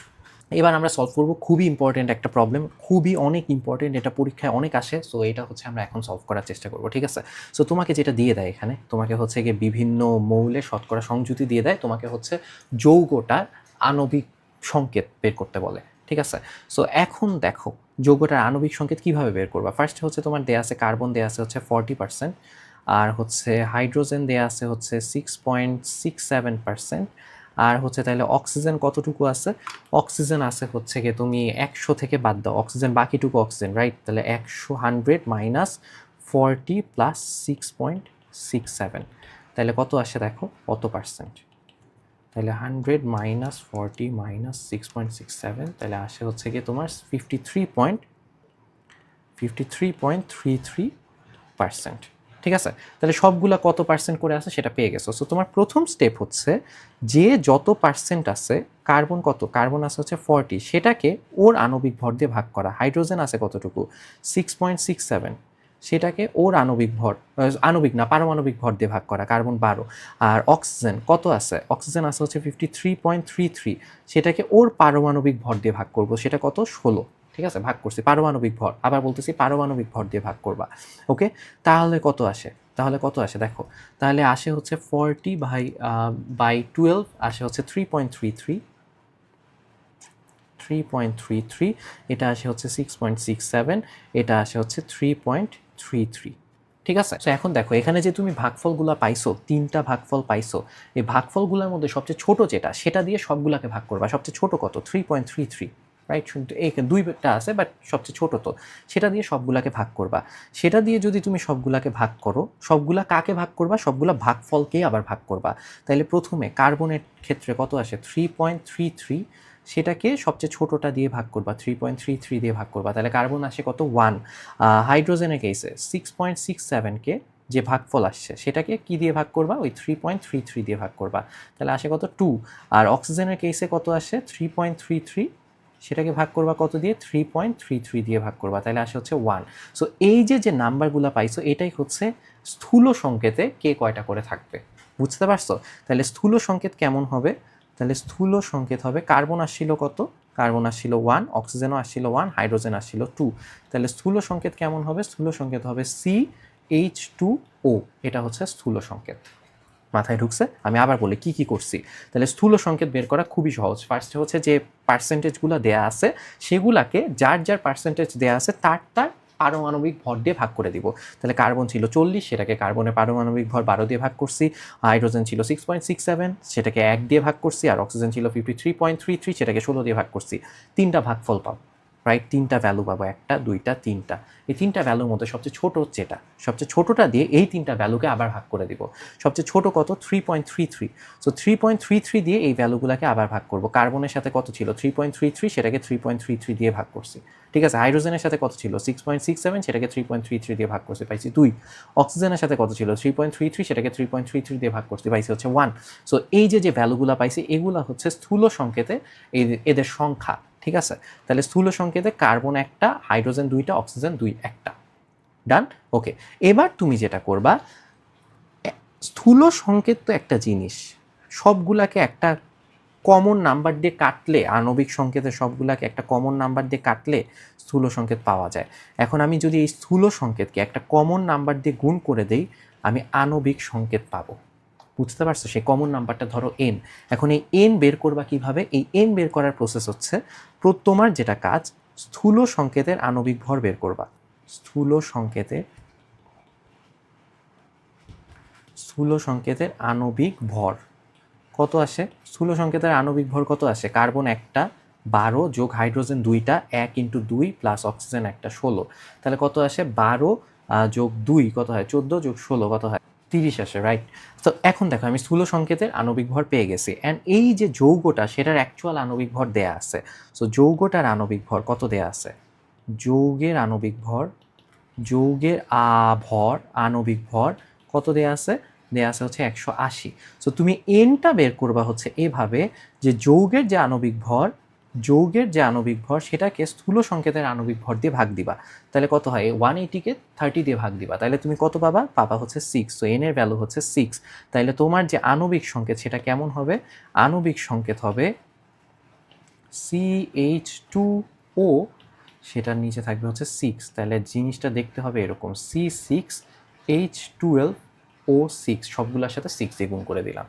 এবার আমরা সলভ করব খুবই ইম্পর্টেন্ট একটা প্রবলেম, খুবই অনেক ইম্পর্টেন্ট, এটা পরীক্ষায় অনেক আসে। সো এটা হচ্ছে আমরা এখন সলভ করার চেষ্টা করব, ঠিক আছে? সো তোমাকে যেটা দিয়ে দেয় এখানে, তোমাকে হচ্ছে গিয়ে বিভিন্ন মৌলের শতকরা সংযুতি দিয়ে দেয়, তোমাকে হচ্ছে যৌগটার আণবিক সংকেত বের করতে বলে, ঠিক আছে? সো এখন দেখো যৌগটার আণবিক সংকেত কিভাবে বের করবা। ফার্স্ট হচ্ছে তোমার দেয়া আছে কার্বন দেয়া আছে হচ্ছে 40%, আর হচ্ছে হাইড্রোজেন দেয়া আছে হচ্ছে 6.67%, আর হচ্ছে তাহলে অক্সিজেন কতটুকু আছে, অক্সিজেন আছে হচ্ছে গিয়ে তুমি 100 থেকে বাদ দাও অক্সিজেন, বাকিটুকু অক্সিজেন, রাইট? তাহলে 100 মাইনাস 40 প্লাস 6.67, তাহলে কত আসে দেখো কত পার্সেন্ট। তাহলে 100 মাইনাস 40 মাইনাস 6.67, তাহলে আসে হচ্ছে গিয়ে তোমার 53.33%, ঠিক আছে? তাহলে সবগুলা কত পার্সেন্ট করে আছে সেটা পেয়ে গেছো। সো তোমার প্রথম স্টেপ হচ্ছে যে যত পার্সেন্ট আছে, কার্বন কত, কার্বন আছে হচ্ছে 40, সেটাকে ওর আণবিক ভর দিয়ে ভাগ করা। হাইড্রোজেন আছে কতটুকু 6.67, সেটাকে ওর আণবিক ভর, আণবিক না পারমাণবিক ভর দিয়ে ভাগ করা, কার্বন 12। আর অক্সিজেন কত আছে, অক্সিজেন আছে হচ্ছে 53.33, সেটাকে ওর পারমাণবিক ভর দিয়ে ভাগ করব, সেটা কত 16, ঠিক আছে? ভাগ করছি পারমাণবিক ভর, আবার বলতেছি পারমাণবিক ভর দিয়ে ভাগ করবা, ওকে? তাহলে কত আসে, তাহলে কত আসে দেখো, তাহলে আসে হচ্ছে 40 বাই 12 আসে হচ্ছে 3.33, এটা আসে হচ্ছে 6.67, এটা আসে হচ্ছে 3.33, ঠিক আছে? তো এখন দেখো এখানে যে তুমি ভাগফলগুলো পাইছো, 3টা ভাগফল পাইছো, এই ভাগফলগুলোর মধ্যে সবচেয়ে ছোট যেটা, সেটা দিয়ে সবগুলাকে ভাগ করবা। সবচেয়ে ছোট কত, 3.33, রাইট? এই দুইটা আছে বাট সবচেয়ে ছোট তো, সেটা দিয়ে সবগুলাকে ভাগ করবা। সেটা দিয়ে যদি তুমি সবগুলাকে ভাগ করো, সবগুলা কাকে ভাগ করবা, সবগুলা ভাগফলকেই আবার ভাগ করবা। তাহলে প্রথমে কার্বনের ক্ষেত্রে কত আসে 3.33, সেটাকে সবচেয়ে ছোটটা দিয়ে ভাগ করবা, 3.33 দিয়ে ভাগ করবা, তাহলে কার্বন আসে কত 1। হাইড্রোজেনের কেসে 6.67কে যে ভাগফল আসছে সেটাকে কি দিয়ে ভাগ করবা, ওই 3.33 দিয়ে ভাগ করবা, তাহলে আসে কত 2। আর অক্সিজেনের কেসে কত আসে 3.33, সেটাকে ভাগ করবা কত দিয়ে, 3.33 দিয়ে ভাগ করবা, তাহলে আসে হচ্ছে 1। সো এই যে নাম্বারগুলো পাইছো, এটাই হচ্ছে স্থূল সংকেতে কে কয়টা করে থাকবে, বুঝতে পারছো? তাহলে স্থূল সংকেত কেমন হবে, তাহলে স্থূল সংকেত হবে কার্বন আসছিল কত, কার্বন আসছিল 1, অক্সিজেনও আসছিল 1, হাইড্রোজেন আসছিল 2, তাহলে স্থূল সংকেত কেমন হবে, স্থূল সংকেত হবে CH2O, এটা হচ্ছে স্থূল সংকেত। মাথায় ঢুকছে? আমি আবার বলি কি কি করছি। তাহলে স্থূল সংকেত বের করা খুবই সহজ। ফার্স্টে হচ্ছে যে পার্সেন্টেজগুলো দেয়া আছে, সেগুলাকে যার যার পার্সেন্টেজ দেয়া আছে তার তার পারমাণবিক ভর দিয়ে ভাগ করে দিব। তাহলে কার্বন ছিল 40, সেটাকে কার্বনের পারমাণবিক ভর 12 দিয়ে ভাগ করছি। হাইড্রোজেন ছিল 6.67, সেটাকে 1 দিয়ে ভাগ করছি। আর অক্সিজেন ছিল 53.33, সেটাকে 16 দিয়ে ভাগ করছি। 3টা ভাগফল পাবো, রাইট? 3টা ভ্যালু পাবো, 1টা 2টা 3টা। এই 3টা ভ্যালুর মধ্যে সবচেয়ে ছোট যেটা, সবচেয়ে ছোটটা দিয়ে এই 3টা ভ্যালুকে আবার ভাগ করে দিব। সবচেয়ে ছোট কত 3.33, সো 3.33 দিয়ে এই ভ্যালুগুলোকে আবার ভাগ করব। কার্বনের সাথে কত ছিল 3.33, সেটাকে 3.33 দিয়ে ভাগ করছি, ঠিক আছে? হাইড্রোজেনের সাথে কত ছিল 6.67, সেটাকে 3.33 দিয়ে ভাগ করছি, পাইছি 2। অক্সিজেনের সাথে কত ছিল 3.33, সেটাকে 3.33 দিয়ে ভাগ করছি, পাইছি হচ্ছে 1। সো এই যে ভ্যালুগুলো পাইছি, এগুলো হচ্ছে স্থূল সংকেতে এদের সংখ্যা, ঠিক আছে? তাহলে স্থূল সংকেতে কার্বন একটা, হাইড্রোজেন 2টা, অক্সিজেন 1টা। ডান, ওকে। এবার তুমি যেটা করবা, স্থূল সংকেত তো একটা জিনিস, সবগুলাকে একটা কমন নাম্বার দিয়ে কাটলে, আণবিক সংকেতে সবগুলাকে একটা কমন নাম্বার দিয়ে কাটলে স্থূল সংকেত পাওয়া যায়। এখন আমি যদি এই স্থূল সংকেতকে একটা কমন নাম্বার দিয়ে গুণ করে দেই, আমি আণবিক সংকেত পাবো, বুঝতে পারছো? সেই কমন নাম্বারটা ধরো n। এখন এই n বের করবা কিভাবে, এই n বের করার প্রসেস হচ্ছে, তোমার যেটা কাজ, স্থূল সংকেতের আণবিক ভর বের করবা। স্থূল সংকেতের আণবিক ভর কত আসে, স্থূল সংকেতের আণবিক ভর কত আসে, কার্বন একটা 12 যোগ হাইড্রোজেন 2টা 1 × 2 প্লাস অক্সিজেন একটা 16, তাহলে কত আসে 12 যোগ 2 কত হয় 14 যোগ 16 কত হয় 30 আসে, রাইট? তো এখন দেখো আমি স্থূল সংকেতের আণবিক ভর পেয়ে গেছি, অ্যান্ড এই যে যৌগটা সেটার অ্যাকচুয়াল আণবিক ভর দেয়া আছে। সো যৌগটার আণবিক ভর কত দেয়া আছে, যৌগের আণবিক ভর যৌগের ভর, আণবিক ভর কত দেয়া আছে? দেয়া আছে হচ্ছে 180। সো তুমি এনটা বের করবা হচ্ছে এভাবে যে যৌগের যে আণবিক ভর সেটাকে স্থূল সংকেতের আণবিক ভর দিয়ে ভাগ দিবা। তাহলে কত হয়? 180কে 30 দিয়ে ভাগ দিবা, তাহলে তুমি কত পাবা? পাবা হচ্ছে 6। সো এন এর ভ্যালু হচ্ছে 6। তাহলে তোমার যে আণবিক সংকেত সেটা কেমন হবে? আণবিক সংকেত হবে CH2O, সেটার নিচে থাকবে হচ্ছে 6। তাহলে জিনিসটা দেখতে হবে এরকম C6H12O6, সবগুলোর সাথে 6 দিয়ে গুণ করে দিলাম।